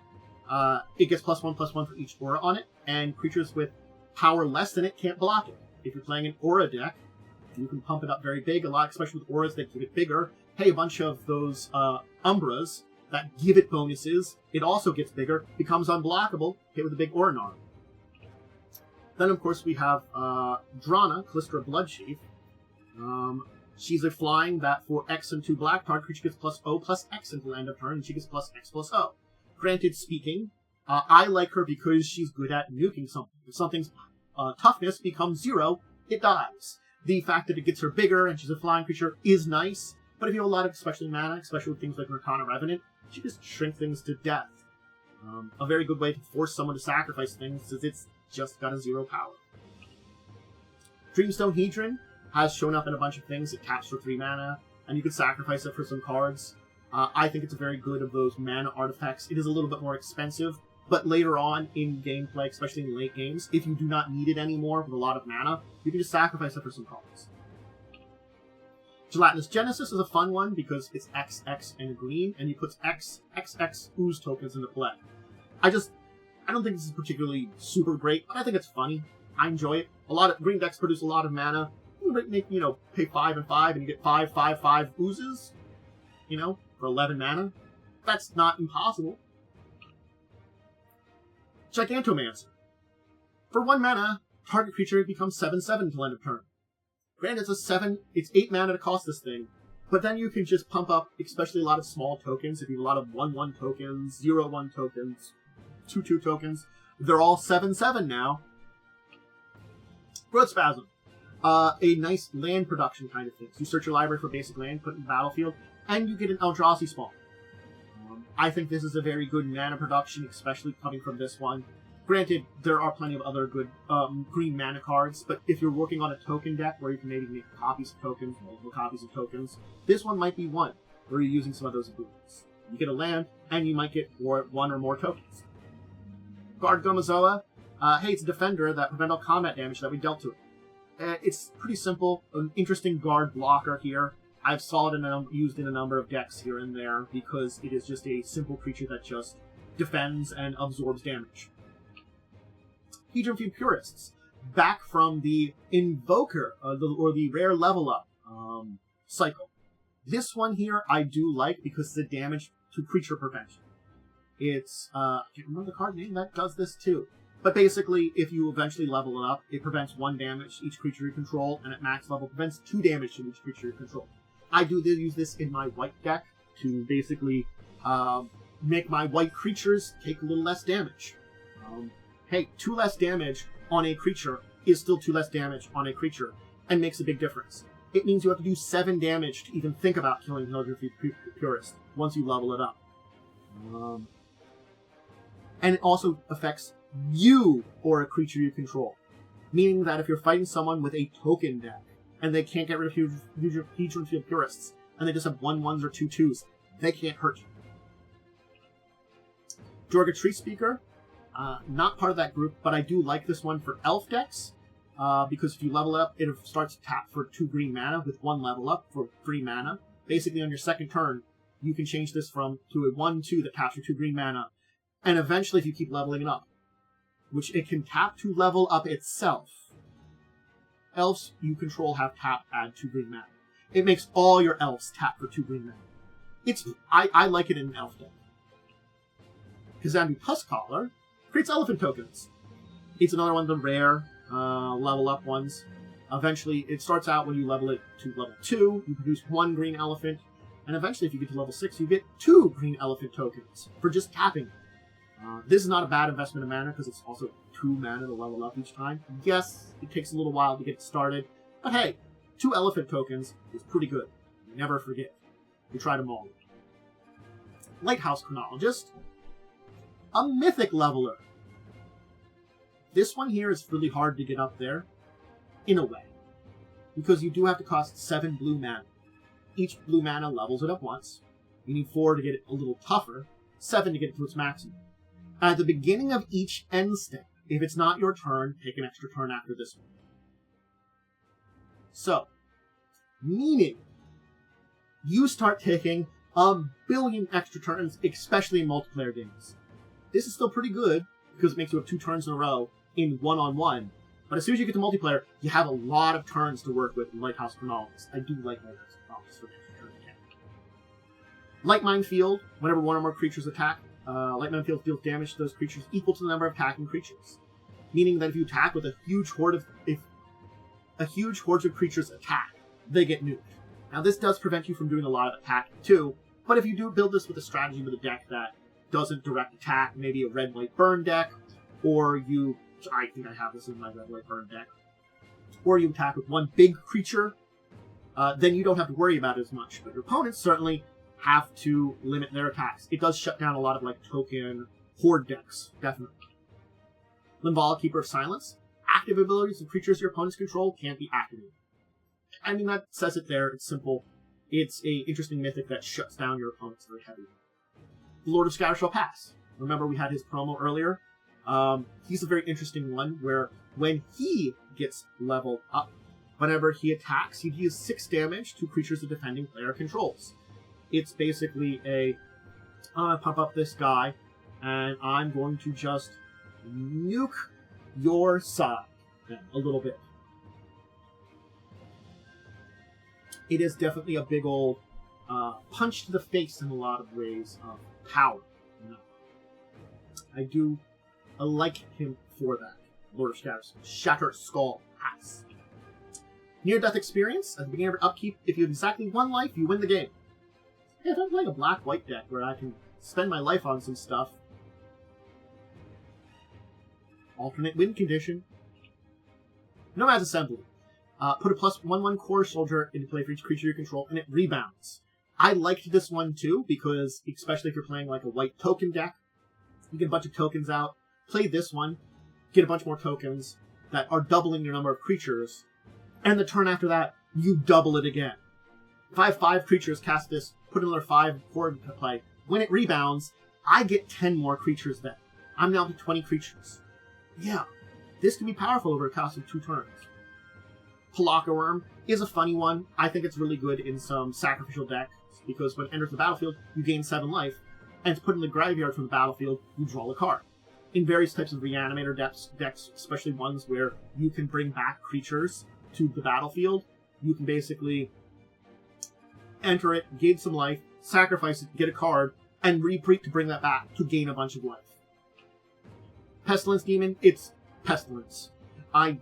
It gets +1/+1 for each Aura on it, and creatures with power less than it can't block it. If you're playing an Aura deck, you can pump it up very big, a lot, especially with Auras that get bigger. Hey, a bunch of those Umbras that give it bonuses, it also gets bigger, becomes unblockable, hit with a big Aura Gnarl. Then, of course, we have Drana, Callistra Bloodsheath. She's a flying that for X and 2 black card, creature gets +O/+X until the end of turn, and she gets +X/+O. Granted speaking, I like her because she's good at nuking something. If something's toughness becomes 0, it dies. The fact that it gets her bigger and she's a flying creature is nice, but if you have a lot of special mana, especially with things like Mercana Revenant, she just shrink things to death. A very good way to force someone to sacrifice things, since it's just got a 0 power. Dreamstone Hedron has shown up in a bunch of things. It taps for 3 mana, and you can sacrifice it for some cards. I think it's a very good of those mana artifacts. It is a little bit more expensive, but later on in gameplay, especially in late games, if you do not need it anymore with a lot of mana, you can just sacrifice it for some cards. Gelatinous Genesis is a fun one because it's XX and green, and you put XX ooze tokens into play. I don't think this is particularly super great, but I think it's funny. I enjoy it. A lot of green decks produce a lot of mana. You pay 5 and 5, and you get 5/5/5 oozes, for 11 mana. That's not impossible. Gigantomancer. For 1 mana, target creature becomes 7/7 until end of turn. Granted, it's 8 mana to cost this thing, but then you can just pump up, especially a lot of small tokens. If you have a lot of 1/1 tokens, 0/1 tokens, 2/2 tokens, they're all 7/7 now. Growth Spasm. A nice land production kind of thing. So you search your library for basic land, put it in the battlefield, and you get an Eldrazi spawn. I think this is a very good mana production, especially coming from this one. Granted, there are plenty of other good green mana cards, but if you're working on a token deck where you can maybe make copies of tokens, multiple copies of tokens, this one might be one where you're using some of those abilities. You get a land, and you might get 1 or more tokens. Guard Gomazoa. Hey, it's a defender that prevents all combat damage that we dealt to it. It's pretty simple, an interesting guard blocker here. I've saw it used in a number of decks here and there because it is just a simple creature that just defends and absorbs damage. Hedron Fiend Purists, back from the Invoker, or the rare level up cycle. This one here I do like because it's the damage to creature prevention. It's, I can't remember the card name that does this too. But basically, if you eventually level it up, it prevents 1 damage to each creature you control, and at max level prevents 2 damage to each creature you control. I do use this in my white deck to basically make my white creatures take a little less damage. hey, 2 less damage on a creature is still 2 less damage on a creature, and makes a big difference. It means you have to do 7 damage to even think about killing Hildred Purist once you level it up. And it also affects you or a creature you control. Meaning that if you're fighting someone with a token deck, and they can't get rid of Hildred Field Purists, and they just have 1/1s or 2/2s, they can't hurt you. Jorga Tree Speaker, not part of that group, but I do like this one for elf decks, because if you level up, it starts to tap for 2 green mana with 1 level up for 3 mana. Basically, on your second turn, you can change this to a 1/2 that taps for 2 green mana, and eventually, if you keep leveling it up, which it can tap to level up itself. Elves you control have tap, add 2 green mana. It makes all your elves tap for 2 green mana. I like it in an elf deck. Kazandu Tuskcaller creates elephant tokens. It's another one of the rare level up ones. Eventually, it starts out when you level it to level 2, you produce 1 green elephant, and eventually if you get to level 6, you get 2 green elephant tokens for just tapping. This is not a bad investment of mana because it's also 2 mana to level up each time. Yes, it takes a little while to get started, but hey, 2 elephant tokens is pretty good. You never forget. You try them all. Lighthouse Chronologist, a mythic leveler. This one here is really hard to get up there, in a way, because you do have to cost 7 blue mana. Each blue mana levels it up once. You need 4 to get it a little tougher, 7 to get it to its maximum. At the beginning of each end step, if it's not your turn, take an extra turn after this one. So, meaning, you start taking a billion extra turns, especially in multiplayer games. This is still pretty good, because it makes you have 2 turns in a row in 1-on-1. But as soon as you get to multiplayer, you have a lot of turns to work with in Lighthouse Chronologist. I do like Lighthouse Chronologist for the extra turn mechanic. Lightmine Field, whenever 1 or more creatures attack, Lightmine Field deals damage to those creatures equal to the number of attacking creatures. Meaning that if you attack with a huge horde of creatures attack, they get nuked. Now this does prevent you from doing a lot of attacking too, but if you do build this with a strategy with a deck that doesn't direct attack, maybe a red-white burn deck, or I think I have this in my red-white burn deck, or you attack with 1 big creature, then you don't have to worry about it as much. But your opponents certainly have to limit their attacks. It does shut down a lot of token horde decks, definitely. Limvala, Keeper of Silence. Active abilities of creatures your opponents control can't be activated. I mean, that says it there. It's simple. It's a interesting mythic that shuts down your opponents very heavily. The Lord of Scatter shall pass. Remember we had his promo earlier? He's a very interesting one where when he gets leveled up, whenever he attacks, he deals 6 damage to creatures the defending player controls. It's basically I'm going to pump up this guy, and I'm going to just nuke your side a little bit. It is definitely a big old punch to the face in a lot of ways of power. I like him for that. Lord of Shatter Skull Pass. Near-death experience. At the beginning of your upkeep, if you have exactly 1 life, you win the game. Yeah, if I'm playing a black-white deck where I can spend my life on some stuff. Alternate win condition. Nomad's Assembly. Put a +1/1 core soldier into play for each creature you control, and it rebounds. I liked this one too, because especially if you're playing a white token deck, you get a bunch of tokens out, play this one, get a bunch more tokens that are doubling your number of creatures, and the turn after that, you double it again. If I have 5 creatures, cast this, put another 5 core into play, when it rebounds, I get 10 more creatures then. I'm now up to 20 creatures. Yeah, this can be powerful over a cost of 2 turns. Palaka Worm is a funny one. I think it's really good in some sacrificial decks, because when it enters the battlefield, you gain 7 life, and it's put in the graveyard from the battlefield, you draw a card. In various types of Reanimator decks, especially ones where you can bring back creatures to the battlefield, you can basically enter it, gain some life, sacrifice it, get a card, and reprint to bring that back to gain a bunch of life. Pestilence Demon, it's Pestilence. I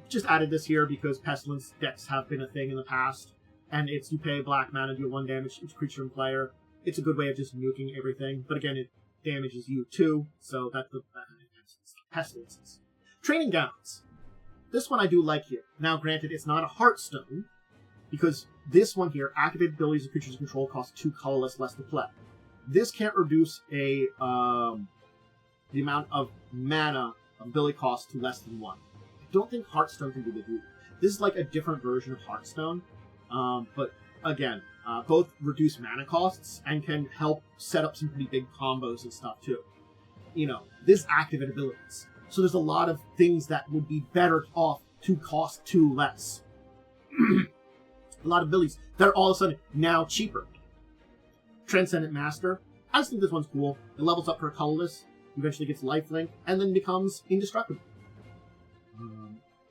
just added this here because Pestilence decks have been a thing in the past, and it's you pay black mana, deal 1 damage to each creature and player. It's a good way of just nuking everything, but again, it damages you too, so that's the Pestilences. Training Gowns. This one I do like here. Now, granted, it's not a Heartstone, because this one here, activated abilities of creatures you control cost 2 colorless less to play. This can't reduce the amount of mana ability cost to less than 1. I don't think Heartstone can do the do. This is like a different version of Heartstone, but again, both reduce mana costs and can help set up some pretty big combos and stuff too. You know, this activate abilities. So there's a lot of things that would be better off to cost 2 less. A lot of abilities that are all of a sudden now cheaper. Transcendent Master. I just think this one's cool. It levels up for a colorless, eventually gets lifelink, and then becomes indestructible.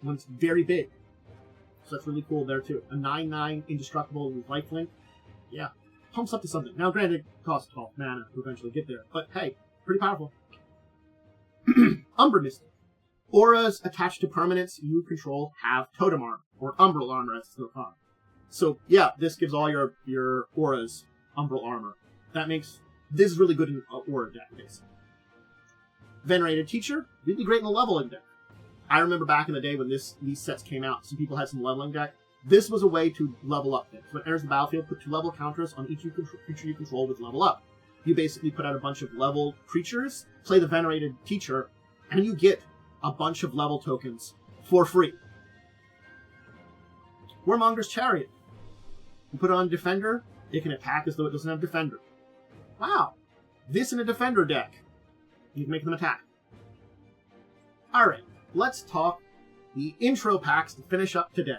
When it's very big. So that's really cool there too. A 9/9 indestructible with lifelink. Yeah. Pumps up to something. Now granted, it costs 12 mana to eventually get there. But hey, pretty powerful. Umbra Mystic. Auras attached to permanents you control have totem armor, or umbral armor as it's called. So yeah, this gives all your auras umbral armor. That makes this is really good in an aura deck, basically. Venerated Teacher, really great in a leveling deck. I remember back in the day when these sets came out, some people had some leveling deck. This was a way to level up things. When it enters the battlefield, put 2 level counters on each creature you control with level up. You basically put out a bunch of level creatures, play the Venerated Teacher, and you get a bunch of level tokens for free. Warmonger's Chariot. You put it on Defender, it can attack as though it doesn't have Defender. Wow. This in a Defender deck. You can make them attack. Alright, let's talk the intro packs to finish up today.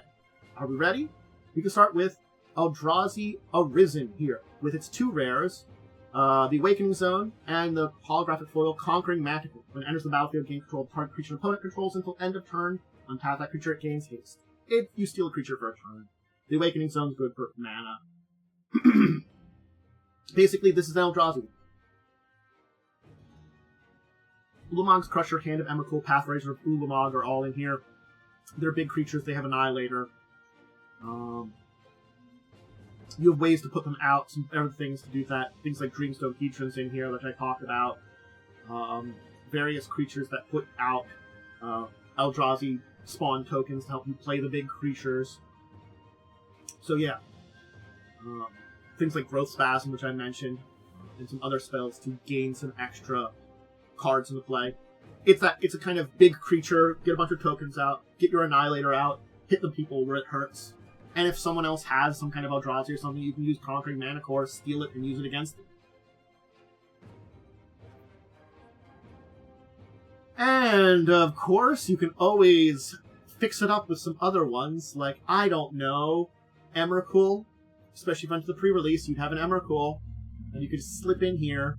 Are we ready? We can start with Eldrazi Arisen here, with its 2 rares, the Awakening Zone, and the holographic foil Conquering Manticore. When it enters the battlefield, gain control of target creature opponent controls until end of turn. Untap that creature, it gains haste. If you steal a creature for a turn. The Awakening Zone is good for mana. Basically, this is an Eldrazi. Ulamog's Crusher, Hand of Emrakul, Pathrazer of Ulamog are all in here. They're big creatures, they have Annihilator. You have ways to put them out, some other things to do that. Things like Dreamstone Heatran's in here, which I talked about. Various creatures that put out Eldrazi spawn tokens to help you play the big creatures. So yeah. Things like Growth Spasm, which I mentioned, and some other spells to gain some extra cards in the play. It's a kind of big creature, get a bunch of tokens out, get your Annihilator out, hit the people where it hurts. And if someone else has some kind of Eldrazi or something, you can use Conquering Manticore, steal it, and use it against them. And, of course, you can always fix it up with some other ones, like, I don't know, Emrakul. Especially if you went to the pre-release, you'd have an Emrakul, and you could slip in here.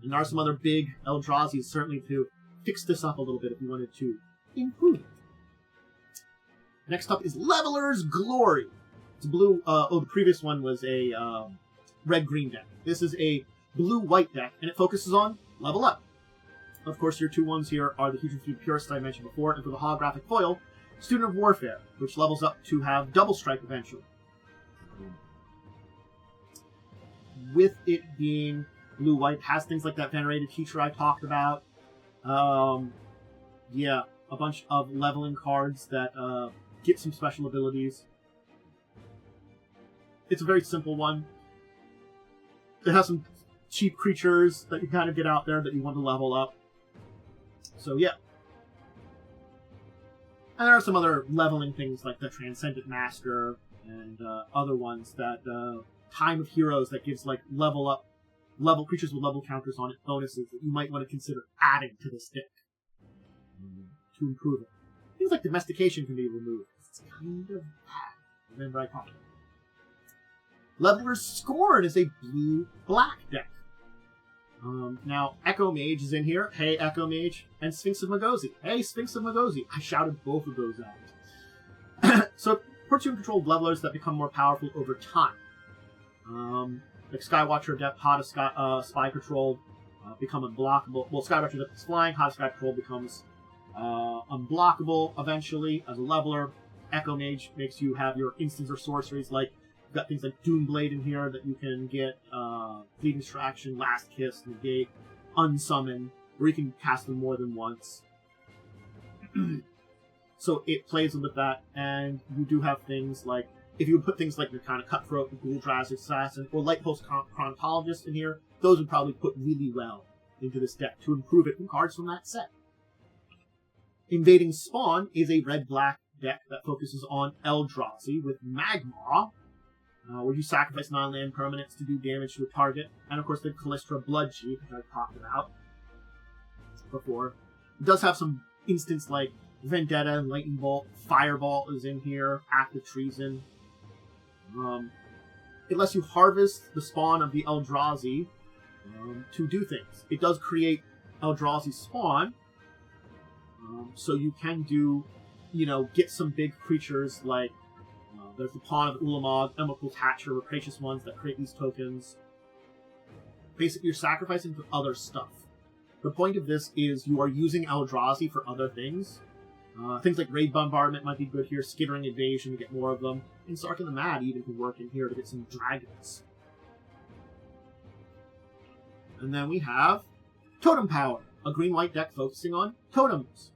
And there are some other big Eldrazi's, certainly, to fix this up a little bit if you wanted to improve it. Next up is Leveler's Glory. It's a blue... the previous one was a red-green deck. This is a blue-white deck, and it focuses on level up. Of course, your 2 ones here are the Fusion Feud Purist I mentioned before, and for the holographic foil, Student of Warfare, which levels up to have Double Strike eventually. With it being blue-white, has things like that Venerated Teacher I talked about. Yeah, a bunch of leveling cards that get some special abilities. It's a very simple one. It has some cheap creatures that you kind of get out there that you want to level up. So yeah. And there are some other leveling things like the Transcendent Master and other ones that Time of Heroes that gives like level creatures with level counters on it, bonuses that you might want to consider adding to this deck to improve it. Things like Domestication can be removed. It's kind of bad. Remember I talked about it. Leveler's Scorn is a blue-black deck. Now, Echo Mage is in here. Hey, Echo Mage. And Sphinx of Magosi. Hey, Sphinx of Magosi. I shouted both of those out. So, it puts you in control of levelers that become more powerful over time. Like Skywatcher Adept, Hottest Spy Patrol become unblockable. Well, Skywatcher Adept is flying. Hottest Spy Patrol becomes unblockable eventually as a leveler. Echo Mage makes you have your instants or sorceries like you've got things like Doomblade in here that you can get Fleeting Distraction, Last Kiss, Negate, Unsummon, or you can cast them more than once. So it plays with that, and you do have things like, if you would put things like your kind of Cutthroat, the Ghoul-Drazed Assassin, or Lightpost Chronologist in here, those would probably put really well into this deck to improve it from cards from that set. Invading Spawn is a red-black deck that focuses on Eldrazi with Magma, where you sacrifice non-land permanents to do damage to a target, and of course the Callistra Bloodchief, which I've talked about before. It does have some instants like Vendetta and Lightning Bolt. Fireball is in here, Act of Treason. It lets you harvest the spawn of the Eldrazi to do things. It does create Eldrazi spawn, so you can do, get some big creatures like there's the Pawn of Ulamog, Emrakul Hatcher, Rapacious ones that create these tokens. Basically, you're sacrificing to other stuff. The point of this is you are using Eldrazi for other things. Things like Raid Bombardment might be good here, Skittering Invasion to get more of them, and Sark and the Mad even can work in here to get some dragons. And then we have Totem Power, a green-white deck focusing on totems.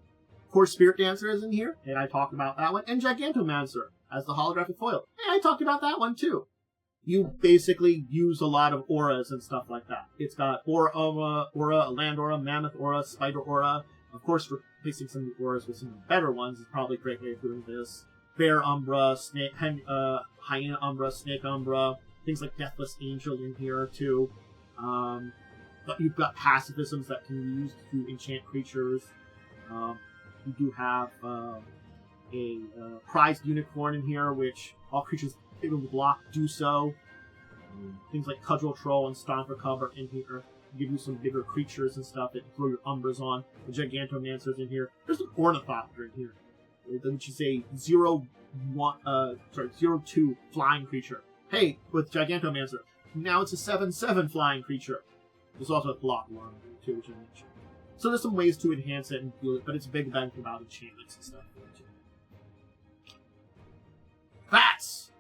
Of course, Spirit Dancer is in here, and I talked about that one, and Gigantomancer as the holographic foil. And I talked about that one too. You basically use a lot of auras and stuff like that. It's got Aura, a Land Aura, Mammoth Aura, Spider Aura. Of course, replacing some of the auras with some better ones is probably a great way of doing this. Bear Umbra, Hyena Umbra, Snake Umbra, things like Deathless Angel in here too. But you've got pacifisms that can be used to enchant creatures. You do have a Prized Unicorn in here, which all creatures able to block do so. Things like Cudgel Troll and Stomper Cub are in here. Give you some bigger creatures and stuff that you throw your Umbras on. The Gigantomancer's in here. There's an Ornithopter in here, which is a 0/2 flying creature. Hey, with Gigantomancer, now it's a 7/7 flying creature. There's also a block one too, which I mentioned. So there's some ways to enhance it and feel it, but it's a big event about enchantments and stuff. That's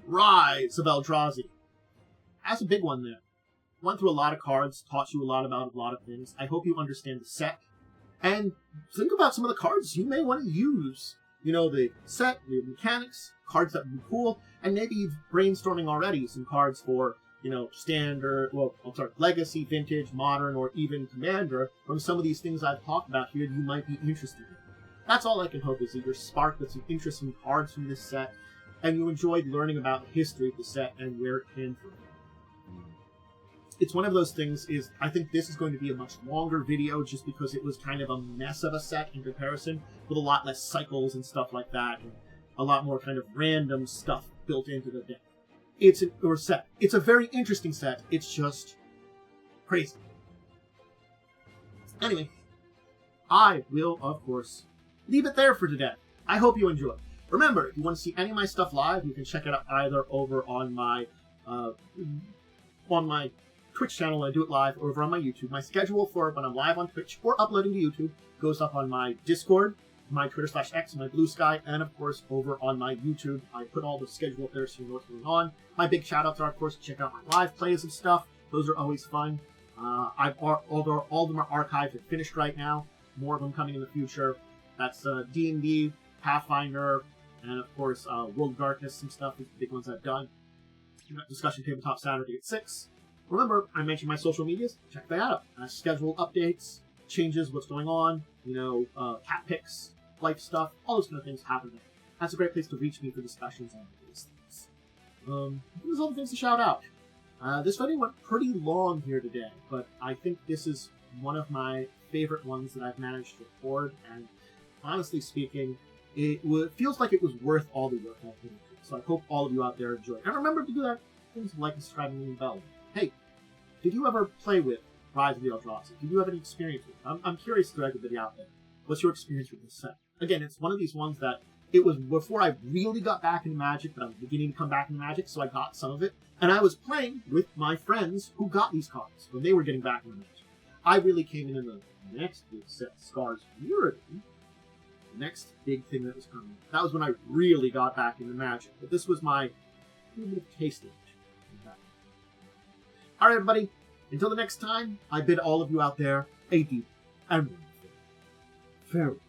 Rise of Eldrazi. That's a big one there. Went through a lot of cards, taught you a lot about a lot of things. I hope you understand the set. And think about some of the cards you may want to use. The set, the mechanics, cards that would be cool, and maybe you've brainstorming already some cards for, standard, legacy, vintage, modern, or even commander from some of these things I've talked about here you might be interested in. That's all I can hope is that you're sparked with some interesting cards from this set, and you enjoyed learning about the history of the set and where it came from. It's one of those things I think this is going to be a much longer video just because it was kind of a mess of a set in comparison, with a lot less cycles and stuff like that, and a lot more kind of random stuff built into the deck. It's a very interesting set. It's just crazy. Anyway, I will, of course, leave it there for today. I hope you enjoy. Remember, if you want to see any of my stuff live, you can check it out either over on my Twitch channel. I do it live, or over on my YouTube. My schedule for when I'm live on Twitch or uploading to YouTube goes up on my Discord, my Twitter/X, my Blue Sky, and of course over on my YouTube. I put all the schedule up there so you know what's going on. My big shout-outs are, of course, check out my live plays and stuff. Those are always fun. All of them are archived and finished right now. More of them coming in the future. That's D&D, Pathfinder, and of course World of Darkness. Some stuff is the big ones I've done. Discussion Tabletop Saturday at 6. Remember, I mentioned my social medias. Check that out. Schedule updates, changes, what's going on, cat picks, life stuff, all those kind of things happen there. That's a great place to reach me for discussions on these things. There's other things to shout out. This video went pretty long here today, but I think this is one of my favorite ones that I've managed to record, and honestly speaking, it feels like it was worth all the work I put into it. So I hope all of you out there enjoy it. And remember to do that. Things like and subscribe and ring the bell. Hey, did you ever play with Rise of the Eldrazi? Did you have any experience with it? I'm curious to everybody out there. What's your experience with this set? Again, it's one of these ones that it was before I really got back into Magic, but I was beginning to come back into Magic, so I got some of it. And I was playing with my friends who got these cards when they were getting back into Magic. I really came in the next big set, Scars of Unity. The next big thing that was coming. That was when I really got back into Magic. But this was my little bit of taste of it. Alright, everybody. Until the next time, I bid all of you out there a deep and wonderful. Farewell.